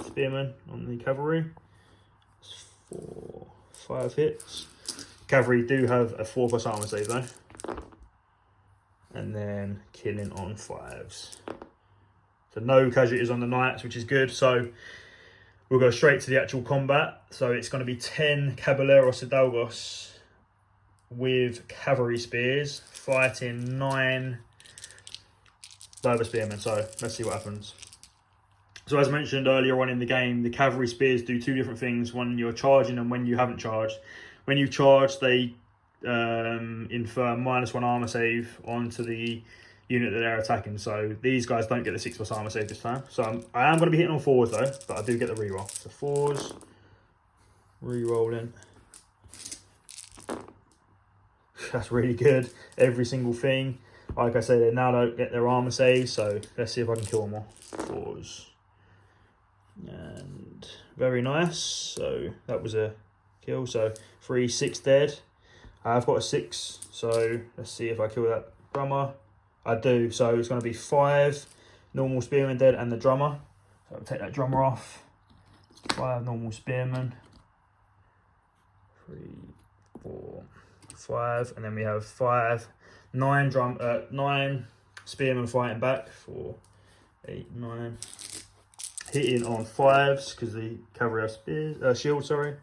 spearmen on the cavalry. 5 hits. Cavalry do have a 4+ armor save though. And then killing on 5s. So no casualties on the knights, which is good. So we'll go straight to the actual combat. So it's going to be 10 Caballeros Hidalgos with cavalry spears fighting 9 Berber spearmen. So let's see what happens. So as mentioned earlier on in the game, the cavalry spears do 2 different things when you're charging and when you haven't charged. When you charge, they infer -1 armor save onto the unit that they're attacking. So these guys don't get the 6+ armor save this time. So I am going to be hitting on 4s though, but I do get the reroll. So 4s, rerolling. That's really good. Every single thing. Like I say, they now don't get their armor save. So let's see if I can kill them all. 4s. And very nice. So that was a kill. So 3, 6 dead. I've got a 6, so let's see if I kill that drummer. I do, so it's going to be 5 normal spearmen dead and the drummer. So I'll take that drummer off. 5 normal spearmen. 3, 4, 5, and then we have 9 spearmen fighting back. 4, 8, 9. Hitting on 5s because the cavalry have spears, shield, sorry.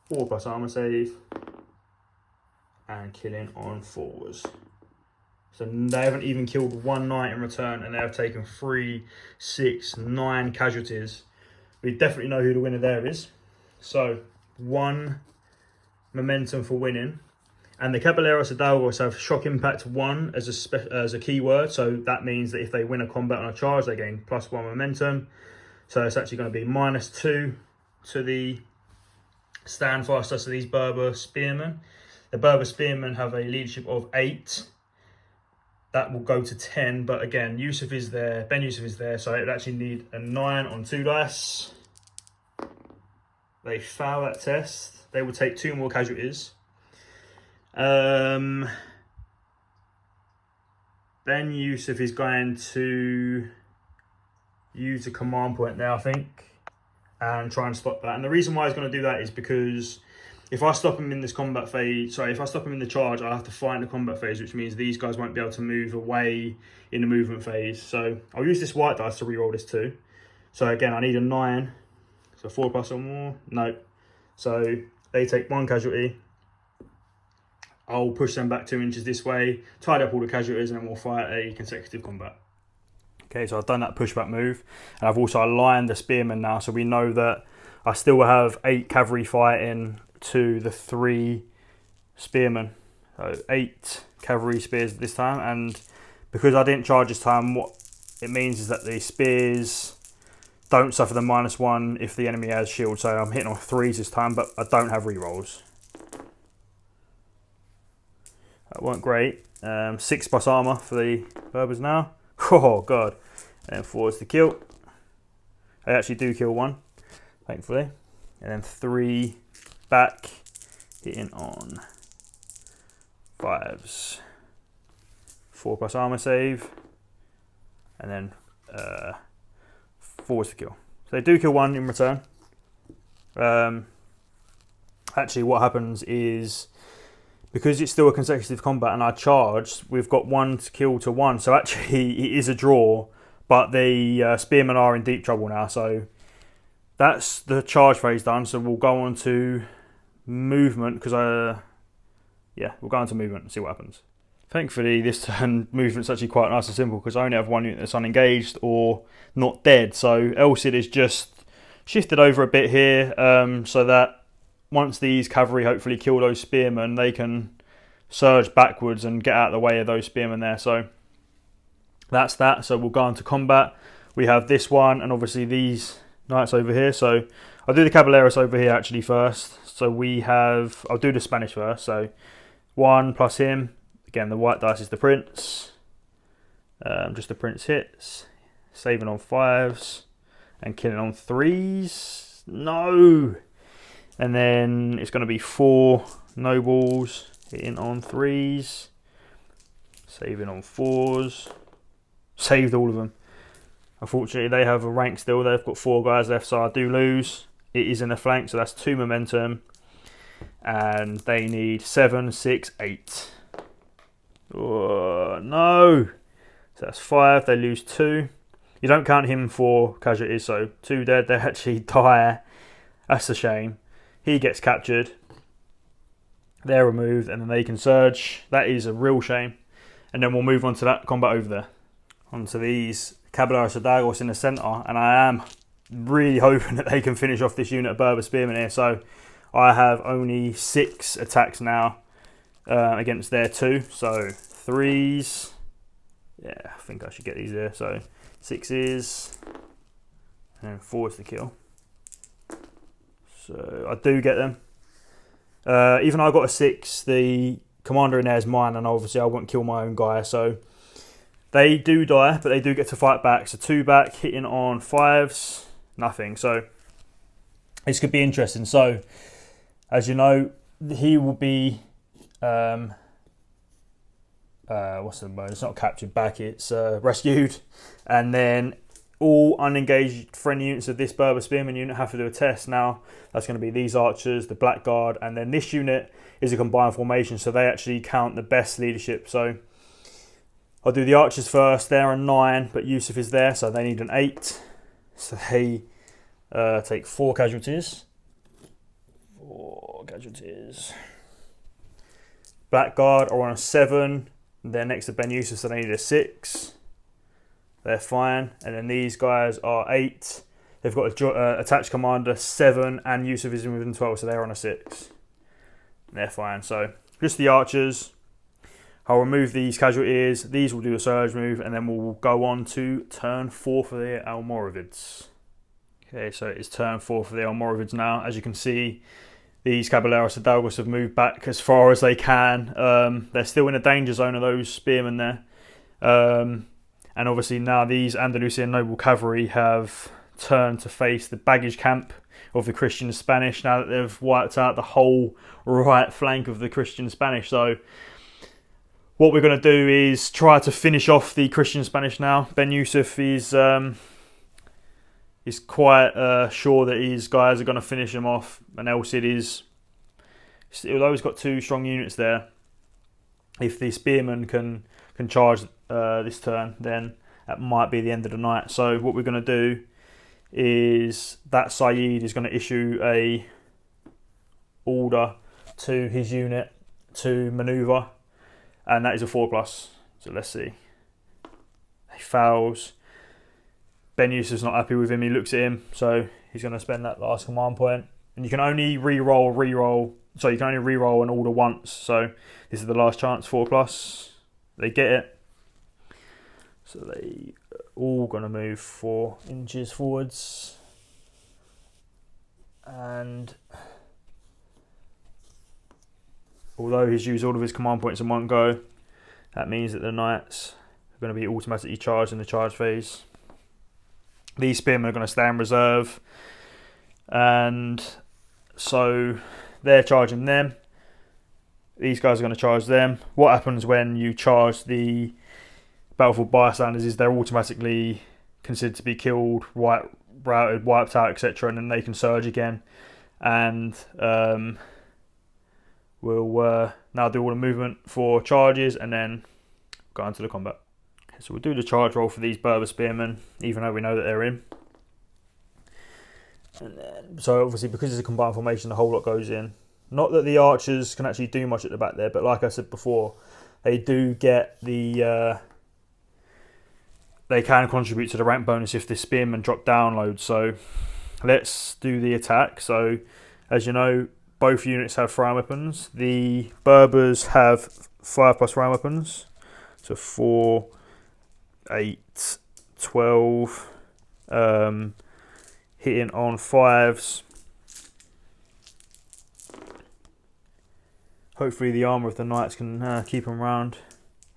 4+ armor save and killing on 4s. So they haven't even killed 1 knight in return and they have taken 3, 6, 9 casualties. We definitely know who the winner there is. So 1 momentum for winning. And the Caballeros Hidalgos have shock impact 1 as a keyword. So that means that if they win a combat on a charge, they gain +1 momentum. So it's actually going to be -2 to the stand faster, so these Berber spearmen. The Berber spearmen have a leadership of 8. That will go to 10, but again, Yusuf is there, Ben Yusuf is there, so it would actually need a 9 on 2 dice. They fail that test. They will take 2 more casualties. Ben Yusuf is going to use the command point there, I think, and try and stop that. And the reason why he's going to do that is because if I stop him in this combat phase, if I stop him in the charge, I have to fight in the combat phase, which means these guys won't be able to move away in the movement phase. So I'll use this white dice to reroll this too. So again, I need a 9. So 4+ or more. No. So they take 1 casualty. I'll push them back 2 inches this way, tidy up all the casualties, and then we'll fight a consecutive combat. Okay, so I've done that pushback move, and I've also aligned the spearmen now, so we know that I still have 8 cavalry fighting to the 3 spearmen. So 8 cavalry spears this time, and because I didn't charge this time, what it means is that the spears don't suffer the -1 if the enemy has shield. So I'm hitting on 3s this time, but I don't have rerolls. That weren't great. 6+ armor for the Berbers now. Oh god. And 4 is the kill. They actually do kill one, thankfully. And then 3 back, hitting on 5s. 4+ armor save, and then 4 to kill. So they do kill one in return. Actually, what happens is, because it's still a consecutive combat and I charged, we've got 1 to kill to 1. So actually, it is a draw, but the spearmen are in deep trouble now. So that's the charge phase done. So we'll go on to movement, because we'll go on to movement and see what happens. Thankfully, this turn movement's actually quite nice and simple, because I only have 1 unit that's unengaged or not dead. So Cid is just shifted over a bit here, so that once these cavalry hopefully kill those spearmen, they can surge backwards and get out of the way of those spearmen there. So that's that. So we'll go on to combat. We have this one, and obviously these knights over here. So I'll do the caballeros over here actually first. So I'll do the Spanish first. So 1 plus him. Again, the white dice is the prince. Just the prince hits. Saving on 5s. And killing on 3s. No! And then it's going to be 4 nobles. Hitting on 3s. Saving on 4s. Saved all of them. Unfortunately, they have a rank still. They've got 4 guys left, so I do lose. It is in the flank, so that's 2 momentum. And they need 7, 6, 8. Oh, no! So that's 5. They lose 2. You don't count him for casualties, so 2 dead. They actually die. That's a shame. He gets captured. They're removed, and then they can surge. That is a real shame. And then we'll move on to that combat over there. Onto these Caballeros Hidalgos in the centre, and I am really hoping that they can finish off this unit of Berber Spearmen here. So I have only 6 attacks now against their 2. So 3s. Yeah, I think I should get these here. So 6s and 4s to kill. So I do get them. Even though I got a 6, the commander in there is mine, and obviously I won't kill my own guy. So they do die, but they do get to fight back. So 2 back, hitting on 5s, nothing. So this could be interesting. So as you know, he will be what's the word? It's not captured back, it's rescued, and then all unengaged friendly units of this Berber Spearman unit have to do a test. Now that's going to be these archers, the Black Guard, and then this unit is a combined formation, so they actually count the best leadership. So I'll do the archers first. They're a 9, but Yusuf is there, so they need an 8. So they take 4 casualties. 4 casualties. Black Guard are on a 7. They're next to Ben Yusuf, so they need a 6. They're fine. And then these guys are 8. They've got a attached commander 7, and Yusuf is within 12, so they're on a 6. They're fine. So just the archers. I'll remove these casualties. These will do a surge move, and then we'll go on to turn 4 for the Almoravids. Okay, so it's turn 4 for the Almoravids now. As you can see, these Caballeros Hidalgos have moved back as far as they can. They're still in a danger zone of those spearmen there. And obviously now these Andalusian noble cavalry have turned to face the baggage camp of the Christian Spanish now that they've wiped out the whole right flank of the Christian Spanish. So what we're going to do is try to finish off the Christian Spanish now. Ben Yusuf is quite sure that his guys are going to finish him off, and Cid is, although he's got 2 strong units there, if the spearmen can charge this turn, then that might be the end of the night. So what we're going to do is that Cid is going to issue a order to his unit to manoeuvre, and that is a 4+. So let's see. He fouls. Ben Yusuf's not happy with him. He looks at him, so he's going to spend that last command point. And you can only re-roll. So you can only re-roll an order once. So this is the last chance. 4+. They get it. So they all going to move 4 inches forwards. And although he's used all of his command points in one go, that means that the knights are going to be automatically charged in the charge phase. these spearmen are going to stay in reserve, and so they're charging them. These guys are going to charge them. What happens when you charge the battlefield bystanders is they're automatically considered to be killed, routed, wiped out, etc., and then they can surge again. And we'll now do all the movement for charges and then go into the combat. So we'll do the charge roll for these Berber spearmen, even though we know that they're in. And then, so obviously because it's a combined formation, the whole lot goes in. Not that the archers can actually do much at the back there, but like I said before, they do get the... they can contribute to the rank bonus if the spearmen drop down loads. So let's do the attack. So as you know, both units have throwing weapons. The Berbers have 5+ throwing weapons. So 4, 8, 12. Hitting on 5s. Hopefully the armour of the knights can keep them round.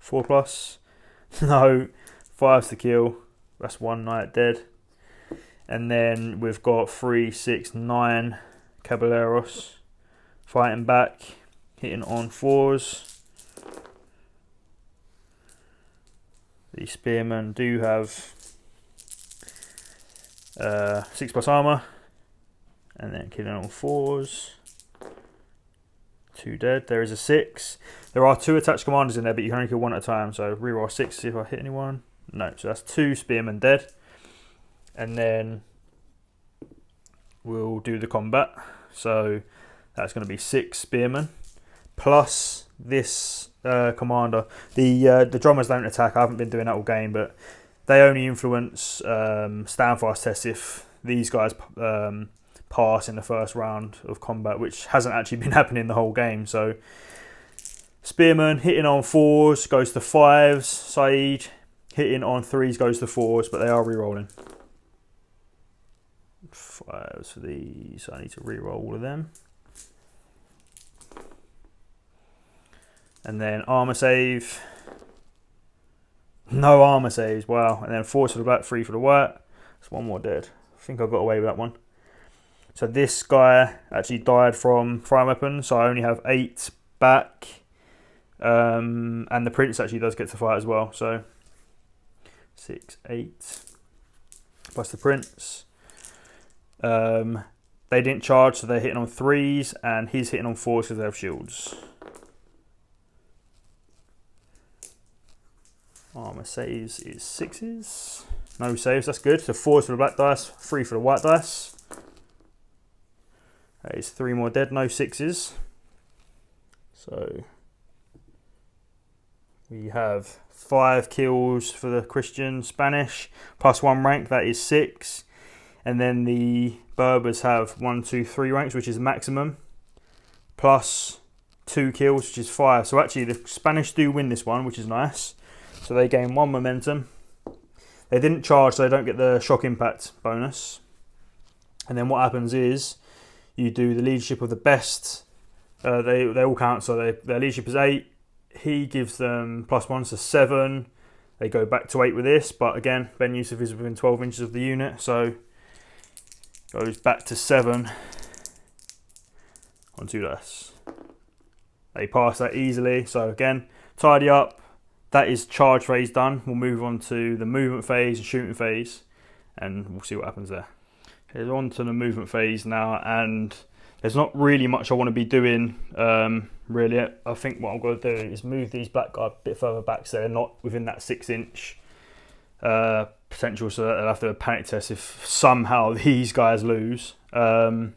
4+. No, 5's to kill. That's 1 knight dead. And then we've got 3, 6, 9 caballeros fighting back, hitting on 4s. The spearmen do have 6+ armour, and then killing on 4s. 2 dead. There is a 6. There are 2 attached commanders in there, but you can only kill 1 at a time. So reroll 6 to see if I hit anyone. No, so that's 2 spearmen dead. And then we'll do the combat. So that's going to be 6 spearmen plus this commander. The drummers don't attack. I haven't been doing that all game, but they only influence standfast tests if these guys pass in the first round of combat, which hasn't actually been happening the whole game. So spearmen hitting on 4s goes to 5s. Cid hitting on 3s goes to 4s, but they are re-rolling. 5s for these. I need to re-roll all of them. And then armour save. No armour saves. Wow. And then 4 for the black, 3 for the white. There's 1 more dead. I think I got away with that one. So this guy actually died from throwing weapons, so I only have 8 back. And the prince actually does get to fight as well. So 6, 8 plus the prince. They didn't charge, so they're hitting on 3s, and he's hitting on 4s because they have shields. Armour saves is 6s. No saves, that's good. So 4s for the black dice, 3 for the white dice. That is 3 more dead, no 6s. So we have 5 kills for the Christian Spanish, plus 1 rank, that is 6. And then the Berbers have 1, 2, 3 ranks, which is maximum, plus 2 kills, which is 5. So actually the Spanish do win this one, which is nice. So they gain 1 momentum. They didn't charge, so they don't get the shock impact bonus. And then what happens is you do the leadership of the best. They all count, so their leadership is 8. He gives them +1, so 7. They go back to 8 with this, but again, Ben Yusuf is within 12 inches of the unit, so goes back to 7 on 2 dice. They pass that easily, so again, tidy up. That is charge phase done. We'll move on to the movement phase and shooting phase, and we'll see what happens there. Okay, on to the movement phase now, and there's not really much I want to be doing, really. I think what I'm going to do is move these black guys a bit further back so they're not within that 6-inch potential, so that they'll have to panic test if somehow these guys lose. Ben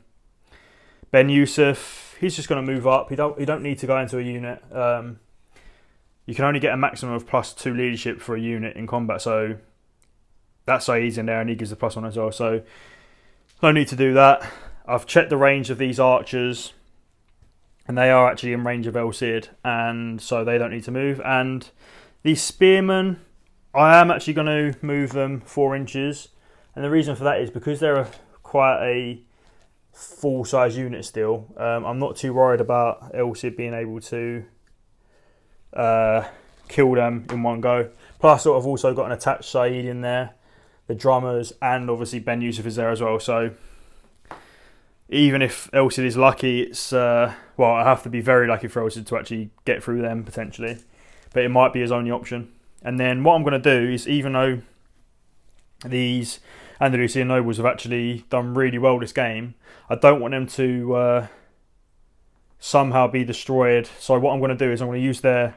Yusuf, he's just going to move up. You don't need to go into a unit. You can only get a maximum of +2 leadership for a unit in combat, so that's why he's in there, and he gives the +1 as well. So no need to do that. I've checked the range of these archers, and they are actually in range of El Cid, and so they don't need to move. And these spearmen, I am actually going to move them 4 inches, and the reason for that is because they're quite a full-size unit still. I'm not too worried about El Cid being able to kill them in one go. Plus, I've also got an attached Cid in there the drummers, and obviously Ben Yusuf is there as well. So even if El Cid is lucky, it's well, I have to be very lucky for El Cid to actually get through them potentially, but it might be his only option. And then what I'm going to do is, even though these Andalusian nobles have actually done really well this game, I don't want them to somehow be destroyed. So what I'm going to do is I'm going to use their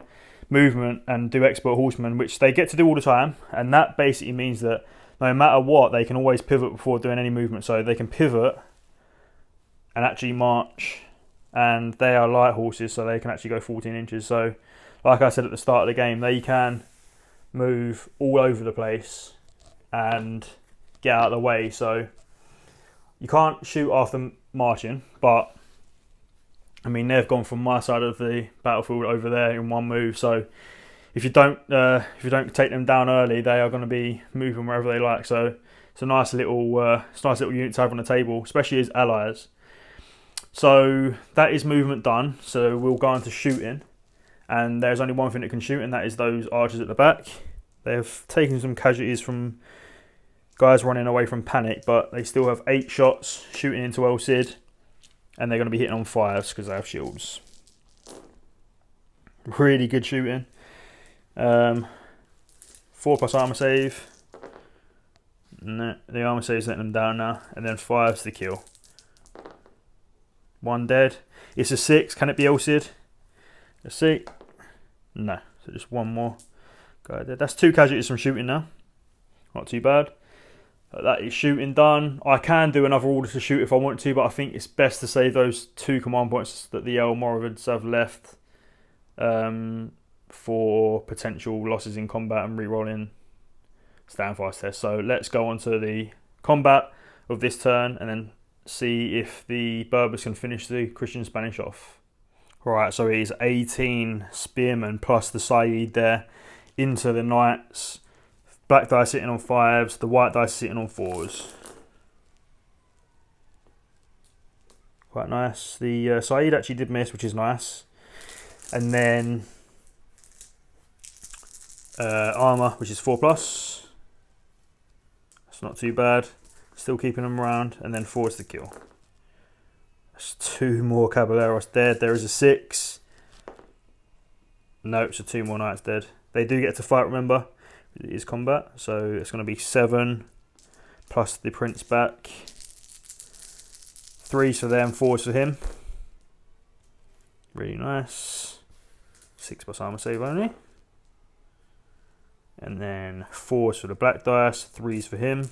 movement and do expert horsemen, which they get to do all the time, and that basically means that no matter what, they can always pivot before doing any movement. So they can pivot and actually march, and they are light horses, so they can actually go 14 inches. So like I said at the start of the game, they can move all over the place and get out of the way. So you can't shoot after marching, but I mean, they've gone from my side of the battlefield over there in one move. So if you don't take them down early, they are going to be moving wherever they like. So it's a nice little unit to have on the table, especially as allies. So that is movement done. So we'll go on to shooting, and there's only one thing that can shoot, and that is those archers at the back. They've taken some casualties from guys running away from panic, but they still have 8 shots shooting into El Cid, and they're going to be hitting on 5s because they have shields. Really good shooting. 4+ armor save. No, the armor save's letting them down now, and then 5's the kill. 1 dead. It's a 6. Can it be El Cid? Let's see. No. So just 1 more guy dead. That's 2 casualties from shooting now. Not too bad. That is shooting done. I can do another order to shoot if I want to, but I think it's best to save those 2 command points that the Almoravids have left for potential losses in combat and re-rolling stand fast tests. So let's go on to the combat of this turn and then see if the Berbers can finish the Christian Spanish off. Right, so it is 18 spearmen plus the Cid there into the knights. Black dice sitting on 5s, the white dice sitting on 4s. Quite nice. The Cid actually did miss, which is nice. And then armour, which is 4+. That's not too bad. Still keeping them around. And then 4 is the kill. That's 2 more Caballeros dead. There is a 6. Nope, so 2 more knights dead. They do get to fight, remember. It is combat. So it's going to be 7 plus the prince back. 3s for them, 4s for him. Really nice. 6+ armor save only. And then 4s for the black dice, 3s for him.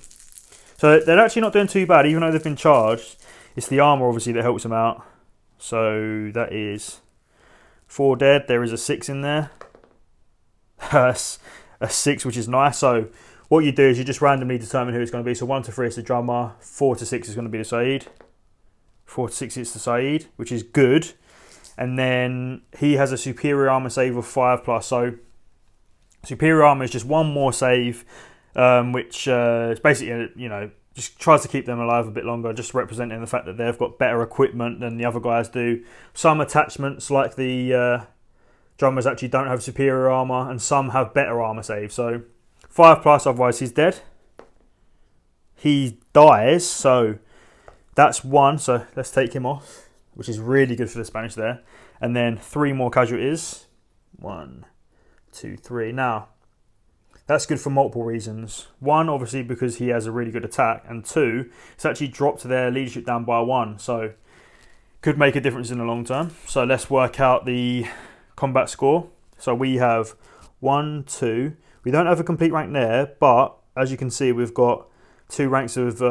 So they're actually not doing too bad, even though they've been charged. It's the armour, obviously, that helps them out. So that is 4 dead. There is a 6 in there. That's a 6, which is nice. So what you do is you just randomly determine who it's going to be. So 1 to 3 is the drummer. 4 to 6 is going to be the Cid. 4 to 6 is the Cid, which is good. And then he has a superior armour save of 5+. So superior armour is just 1 more save, which is basically, just tries to keep them alive a bit longer, just representing the fact that they've got better equipment than the other guys do. Some attachments, like the drummers, actually don't have superior armour, and some have better armour save. So 5+, otherwise he's dead. He dies, so that's 1. So let's take him off, which is really good for the Spanish there. And then 3 more casualties. 1, 2, 3. Now, that's good for multiple reasons. 1, obviously, because he has a really good attack. And 2, it's actually dropped their leadership down by 1. So, could make a difference in the long term. So, let's work out the combat score. So, we have 1, 2. We don't have a complete rank there. But, as you can see, we've got 2 ranks of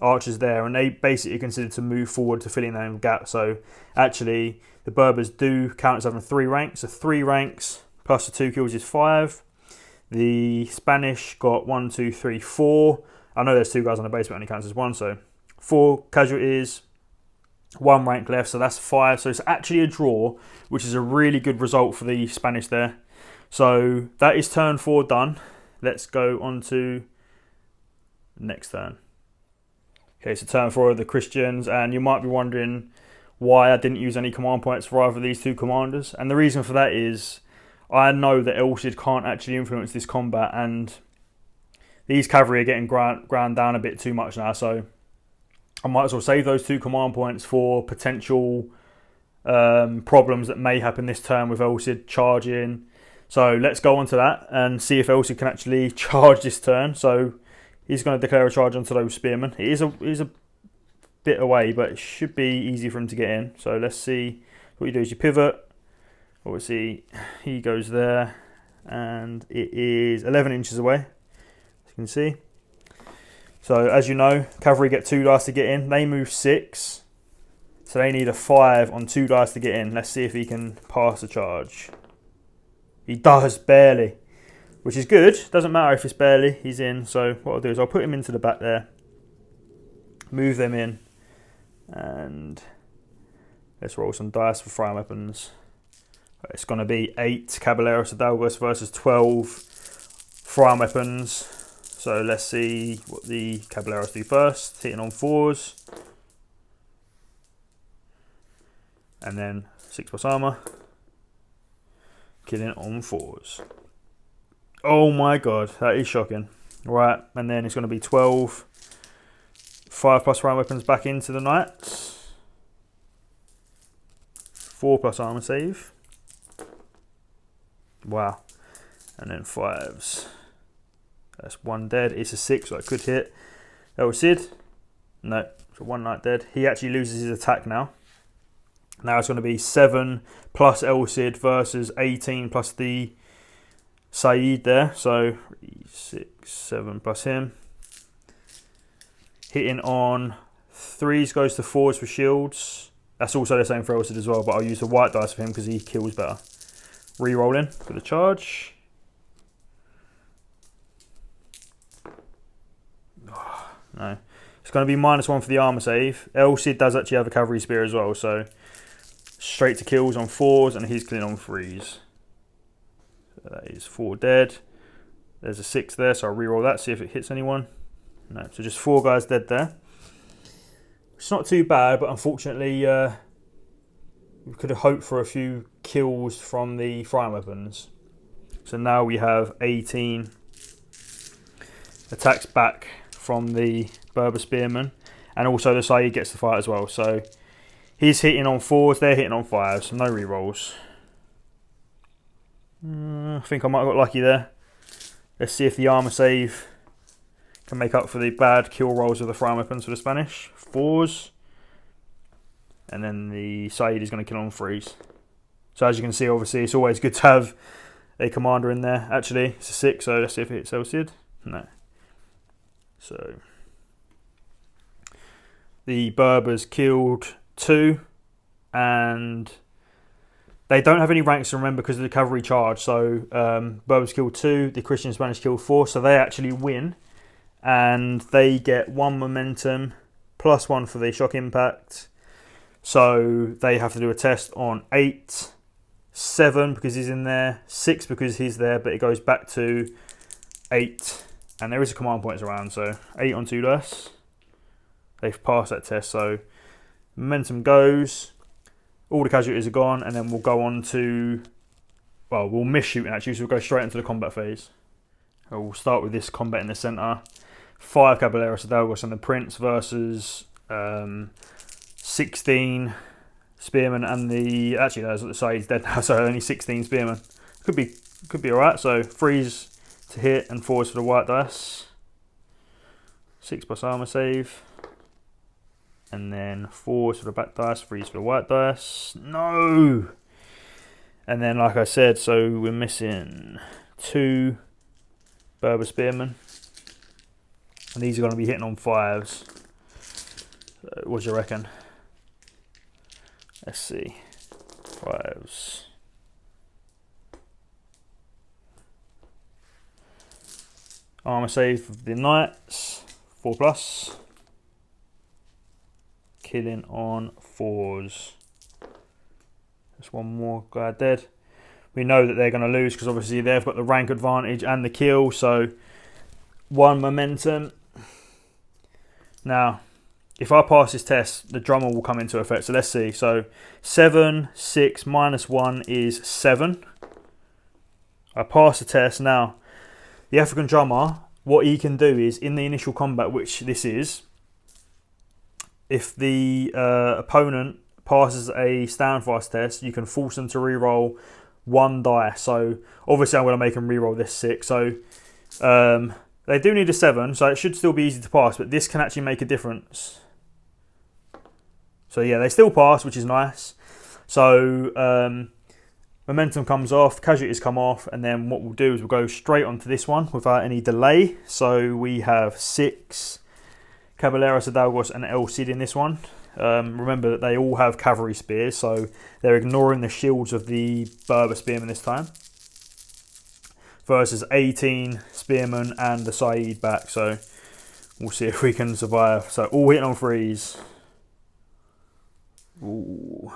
archers there. And they basically are considered to move forward to fill in that gap. So, actually, the Berbers do count as having 3 ranks. So, 3 ranks plus the 2 kills is 5. The Spanish got 1, 2, 3, 4. I know there's 2 guys on the base, but it only counts as 1. So 4 casualties, 1 rank left. So that's 5. So it's actually a draw, which is a really good result for the Spanish there. So that is turn 4 done. Let's go on to the next turn. Okay, so turn 4 of the Christians. And you might be wondering why I didn't use any command points for either of these 2 commanders. And the reason for that is I know that El Cid can't actually influence this combat, and these cavalry are getting ground down a bit too much now, so I might as well save those 2 command points for potential problems that may happen this turn with El Cid charging. So let's go on to that and see if El Cid can actually charge this turn. So he's going to declare a charge onto those spearmen. It is a bit away, but it should be easy for him to get in. So let's see. What you do is you pivot. Obviously, he goes there, and it is 11 inches away, as you can see. So as you know, cavalry get 2 dice to get in. They move 6, so they need a 5 on 2 dice to get in. Let's see if he can pass the charge. He does, barely, which is good. Doesn't matter if it's barely, he's in. So what I'll do is I'll put him into the back there, move them in, and let's roll some dice for fire weapons. It's going to be 8 Caballeros Hidalgos versus 12 fire weapons. So let's see what the Caballeros do first. Hitting on 4s. And then 6+ armor. Killing on 4s. Oh my god, that is shocking. Right, and then it's going to be 12 5+ fire weapons back into the knights. 4+ armor save. Wow. And then 5s. That's 1 dead. It's a 6, so I could hit. El Cid. No, so 1 knight dead. He actually loses his attack now. Now it's going to be 7 plus El Cid versus 18 plus the Cid there. So 6, 7 plus him. Hitting on 3s goes to 4s for shields. That's also the same for El Cid as well, but I'll use the white dice for him because he kills better. Re-rolling for the charge. Oh, no. It's going to be -1 for the armor save. El Cid does actually have a cavalry spear as well, so straight to kills on 4s, and he's killing on 3s. So that is 4 dead. There's a 6 there, so I'll re-roll that, see if it hits anyone. No, so just 4 guys dead there. It's not too bad, but unfortunately we could have hoped for a few kills from the fire weapons. So now we have 18 attacks back from the Berber spearmen, and also the Cid gets the fight as well. So he's hitting on 4s, they're hitting on 5s, so no rerolls. I think I might have got lucky there. Let's see if the armor save can make up for the bad kill rolls of the fire weapons for the Spanish. 4s. And then the Cid is going to kill on 3s. So as you can see, obviously, it's always good to have a commander in there. Actually, it's a 6, so let's see if it hits El Cid. No. So the Berbers killed 2, and they don't have any ranks to remember because of the cavalry charge. So Berbers killed 2, the Christian Spanish killed 4, so they actually win, and they get 1 momentum +1 for the shock impact. So they have to do a test on 8, 7 because he's in there, 6 because he's there, but it goes back to 8. And there is a command points around, so 8 on 2 dice. They've passed that test, so momentum goes. All the casualties are gone, and then we'll go on to, well, we'll miss shooting actually, so we'll go straight into the combat phase. We'll start with this combat in the centre. 5 Caballeros Hidalgos and the Prince versus 16 spearmen and the, actually no, the Cid's dead now, so only 16 spearmen. Could be alright. So 3s to hit and 4s for the white dice. 6+ armor save. And then 4s for the black dice, 3s for the white dice. No! And then like I said, so we're missing 2 Berber spearmen. And these are going to be hitting on 5s. So what do you reckon? Let's see. 5s. Armor save for the knights. 4+. Killing on 4s. There's 1 more guy dead. We know that they're going to lose because obviously they've got the rank advantage and the kill. So 1 momentum. Now, if I pass this test, the drummer will come into effect. So let's see. So 7, 6, -1 is 7. I pass the test. Now, the African drummer what he can do is, in the initial combat, which this is, if the opponent passes a stand fast test, you can force them to reroll 1 die. So obviously I'm going to make them reroll this 6. So they do need a 7, so it should still be easy to pass, but this can actually make a difference. So yeah, they still pass, which is nice. So momentum comes off, casualties come off, and then what we'll do is we'll go straight onto this one without any delay. So we have 6 Caballeros Hidalgos and El Cid in this one. Remember that they all have cavalry spears, so they're ignoring the shields of the Berber spearmen this time. Versus 18 spearmen and the Cid back, so we'll see if we can survive. So all hitting on 3s. Ooh.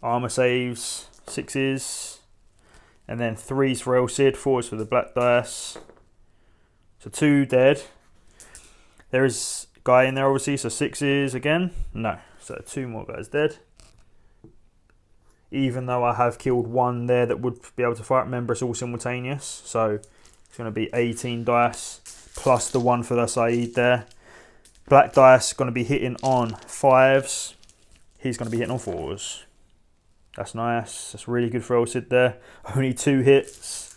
Armour saves, 6s. And then 3s for El Cid, 4s for the black dice. So 2 dead. There is a guy in there obviously, so 6s again. No, so 2 more guys dead. Even though I have killed 1 there that would be able to fight. Remember, it's all simultaneous. So it's going to be 18 dice plus the 1 for the Cid there. Black dice going to be hitting on 5s. He's going to be hitting on 4s. That's nice. That's really good for El Cid there. Only 2 hits.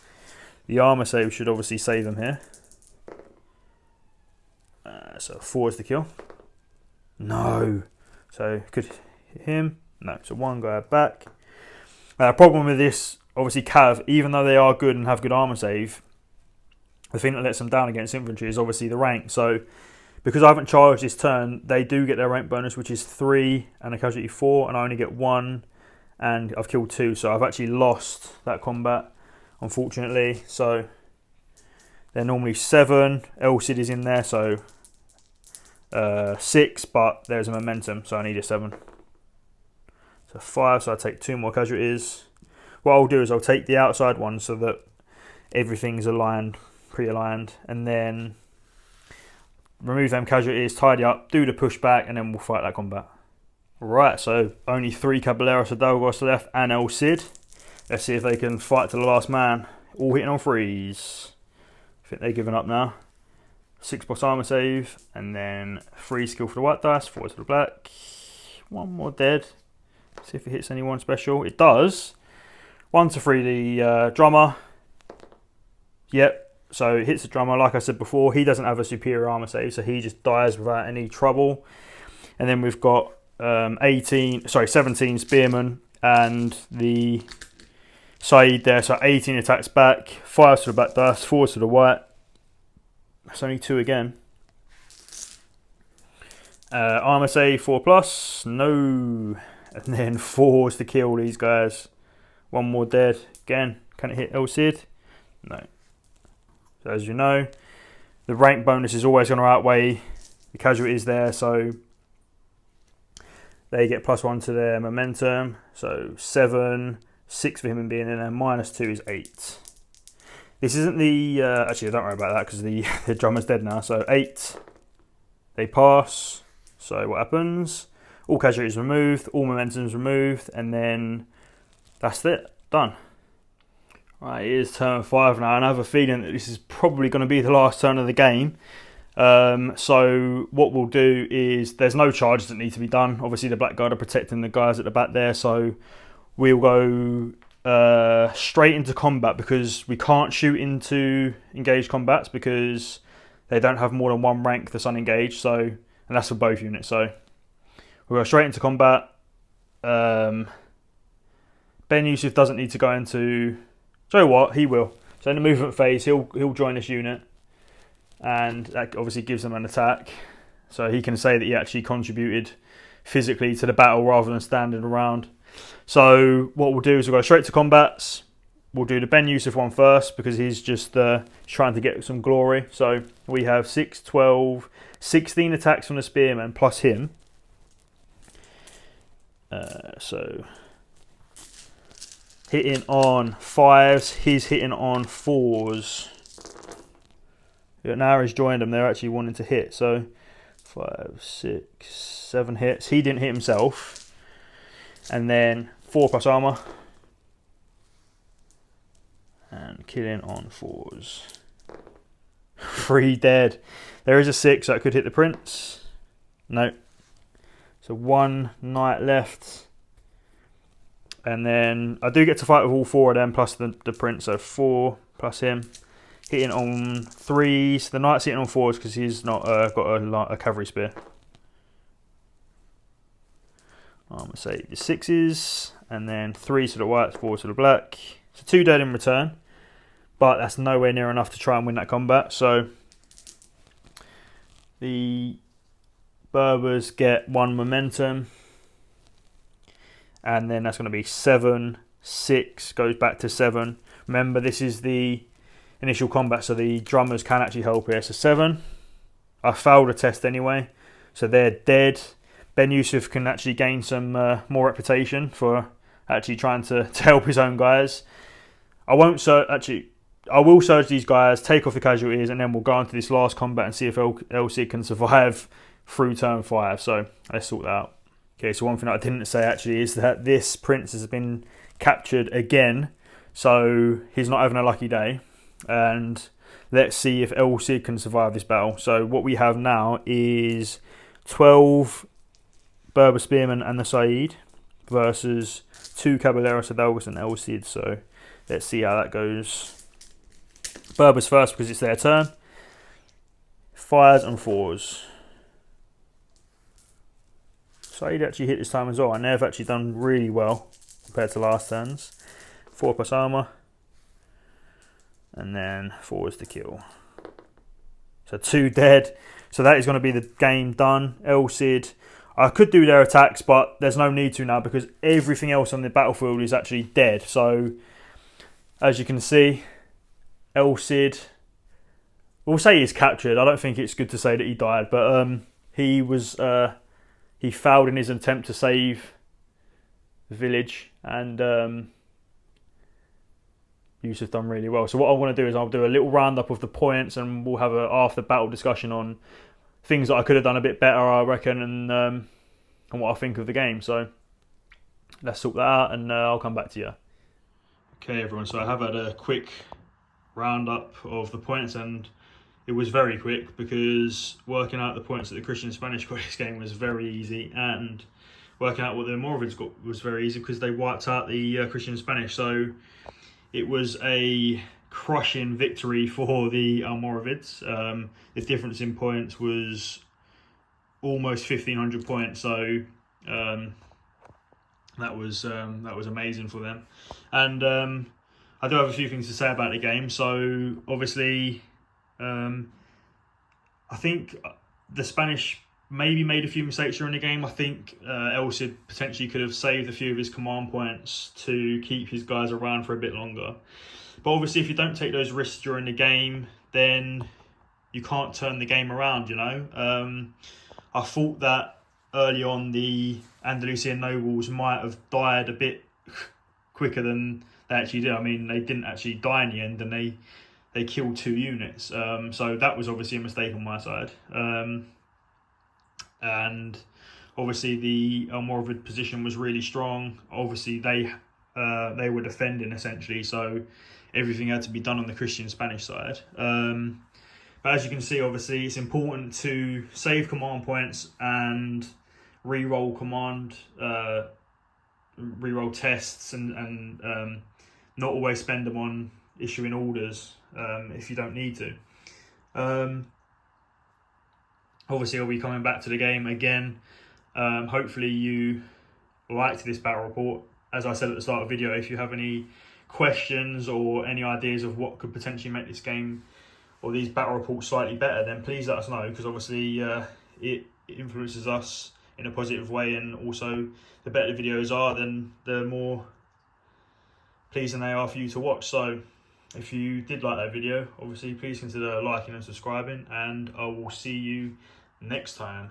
The armour save should obviously save him here. So 4 is the kill. No. So could hit him. No. So 1 guy back. Problem with this, obviously Cav, even though they are good and have good armour save, the thing that lets them down against infantry is obviously the rank. So because I haven't charged this turn, they do get their rank bonus, which is 3 and a casualty 4, and I only get 1, and I've killed 2. So I've actually lost that combat, unfortunately. So they're normally 7. El Cid is in there, so 6, but there's a momentum, so I need a 7. So 5, so I take 2 more casualties. What I'll do is I'll take the outside one so that everything's aligned, pre-aligned, and then remove them casualties, tidy up, do the pushback, and then we'll fight that combat. Right, so only 3 Caballeros Hidalgos left and El Cid. Let's see if they can fight to the last man. All hitting on 3s. I think they're giving up now. 6 plus armour save, and then 3 skill for the white dice, 4 for the black. 1 more dead. See if it hits anyone special. It does. 1 to 3 the drummer. Yep. So it hits the drummer. Like I said before, he doesn't have a superior armor save, so he just dies without any trouble. And then we've got 17 spearmen and the Cid there. So 18 attacks back, 5 to the black dice, 4 to the white. That's only 2 again. Armor save 4 plus. No. And then 4s to kill these guys. 1 more dead. Again, can it hit El Cid? No. So as you know, the rank bonus is always going to outweigh the casualties there. So they get +1 to their momentum. So 7, 6 for him being in there. -2 is 8. This isn't the... actually, don't worry about that because the drummer's dead now. So 8. They pass. So what happens? All casualties removed, all momentum's removed, and then that's it, done. Right, it is turn 5 now, and I have a feeling that this is probably going to be the last turn of the game. So what we'll do is, there's no charges that need to be done. Obviously the Black Guard are protecting the guys at the back there, so we'll go straight into combat because we can't shoot into engaged combats because they don't have more than 1 rank that's unengaged, so, and that's for both units, so we'll go straight into combat. Ben Yusuf doesn't need to go into... So what? He will. So in the movement phase, he'll join this unit. And that obviously gives him an attack. So he can say that he actually contributed physically to the battle rather than standing around. So what we'll do is we'll go straight to combats. We'll do the Ben Yusuf one first because he's just trying to get some glory. So we have 6, 12, 16 attacks from the spearman plus him. So hitting on 5s, he's hitting on 4s. Now he's joined them, they're actually wanting to hit. So 5, 6, 7 hits. He didn't hit himself. And then 4 plus armor. And killing on 4s. 3 dead. There is a 6 that could hit the prince. No. So 1 knight left. And then I do get to fight with all 4 of them plus the prince. So 4 plus him. Hitting on 3s. The knight's hitting on 4s because he's not got a cavalry spear. I'm going to say the 6s. And then 3 to the whites, 4 to the black. So 2 dead in return. But that's nowhere near enough to try and win that combat. So the Berbers get 1 momentum. And then that's going to be 7, 6, goes back to 7. Remember, this is the initial combat, so the drummers can actually help here. So 7. I failed a test anyway, so they're dead. Ben Yusuf can actually gain some more reputation for actually trying to help his own guys. I will surge these guys, take off the casualties, and then we'll go on to this last combat and see if El Cid can survive through turn 5. So let's sort that out. Okay, so one thing I didn't say actually is that this prince has been captured again, so he's not having a lucky day. And let's see if El Cid can survive this battle. So what we have now is 12 Berber Spearmen and the Said versus 2 Caballeros Hidalgos and El Cid. So let's see how that goes. Berbers first because it's their turn. 5s and 4s. Said actually hit this time as well, and they've actually done really well compared to last turns. 4 plus armour. And then 4 is to kill. So 2 dead. So that is going to be the game done. El Cid. I could do their attacks, but there's no need to now because everything else on the battlefield is actually dead. So as you can see, El Cid, we'll say he's captured. I don't think it's good to say that he died, but he failed in his attempt to save the village, and Yusuf done really well. So what I want to do is I'll do a little roundup of the points, and we'll have a after battle discussion on things that I could have done a bit better, I reckon, and what I think of the game. So let's sort that out, and I'll come back to you. Okay, everyone. So I have had a quick roundup of the points, and it was very quick because working out the points that the Christian Spanish got this game was very easy, and working out what the Almoravids got was very easy because they wiped out the Christian Spanish. So it was a crushing victory for the Almoravids. The difference in points was almost 1,500 points. So that was amazing for them. And I do have a few things to say about the game. So obviously, I think the Spanish maybe made a few mistakes during the game. I think El Cid potentially could have saved a few of his command points to keep his guys around for a bit longer. But obviously, if you don't take those risks during the game, then you can't turn the game around, you know. I thought that early on the Andalusian nobles might have died a bit quicker than they actually did. I mean, they didn't actually die in the end, and they killed 2 units. So that was obviously a mistake on my side. And obviously the Almoravid position was really strong. Obviously they were defending essentially, so everything had to be done on the Christian Spanish side. But as you can see, obviously it's important to save command points and re-roll tests, and not always spend them on issuing orders if you don't need to. Obviously, I'll be coming back to the game again. Hopefully you liked this battle report. As I said at the start of the video, if you have any questions or any ideas of what could potentially make this game or these battle reports slightly better, then please let us know, because obviously it influences us in a positive way, and also the better the videos are, then the more pleasing they are for you to watch. So if you did like that video, obviously please consider liking and subscribing, and I will see you next time.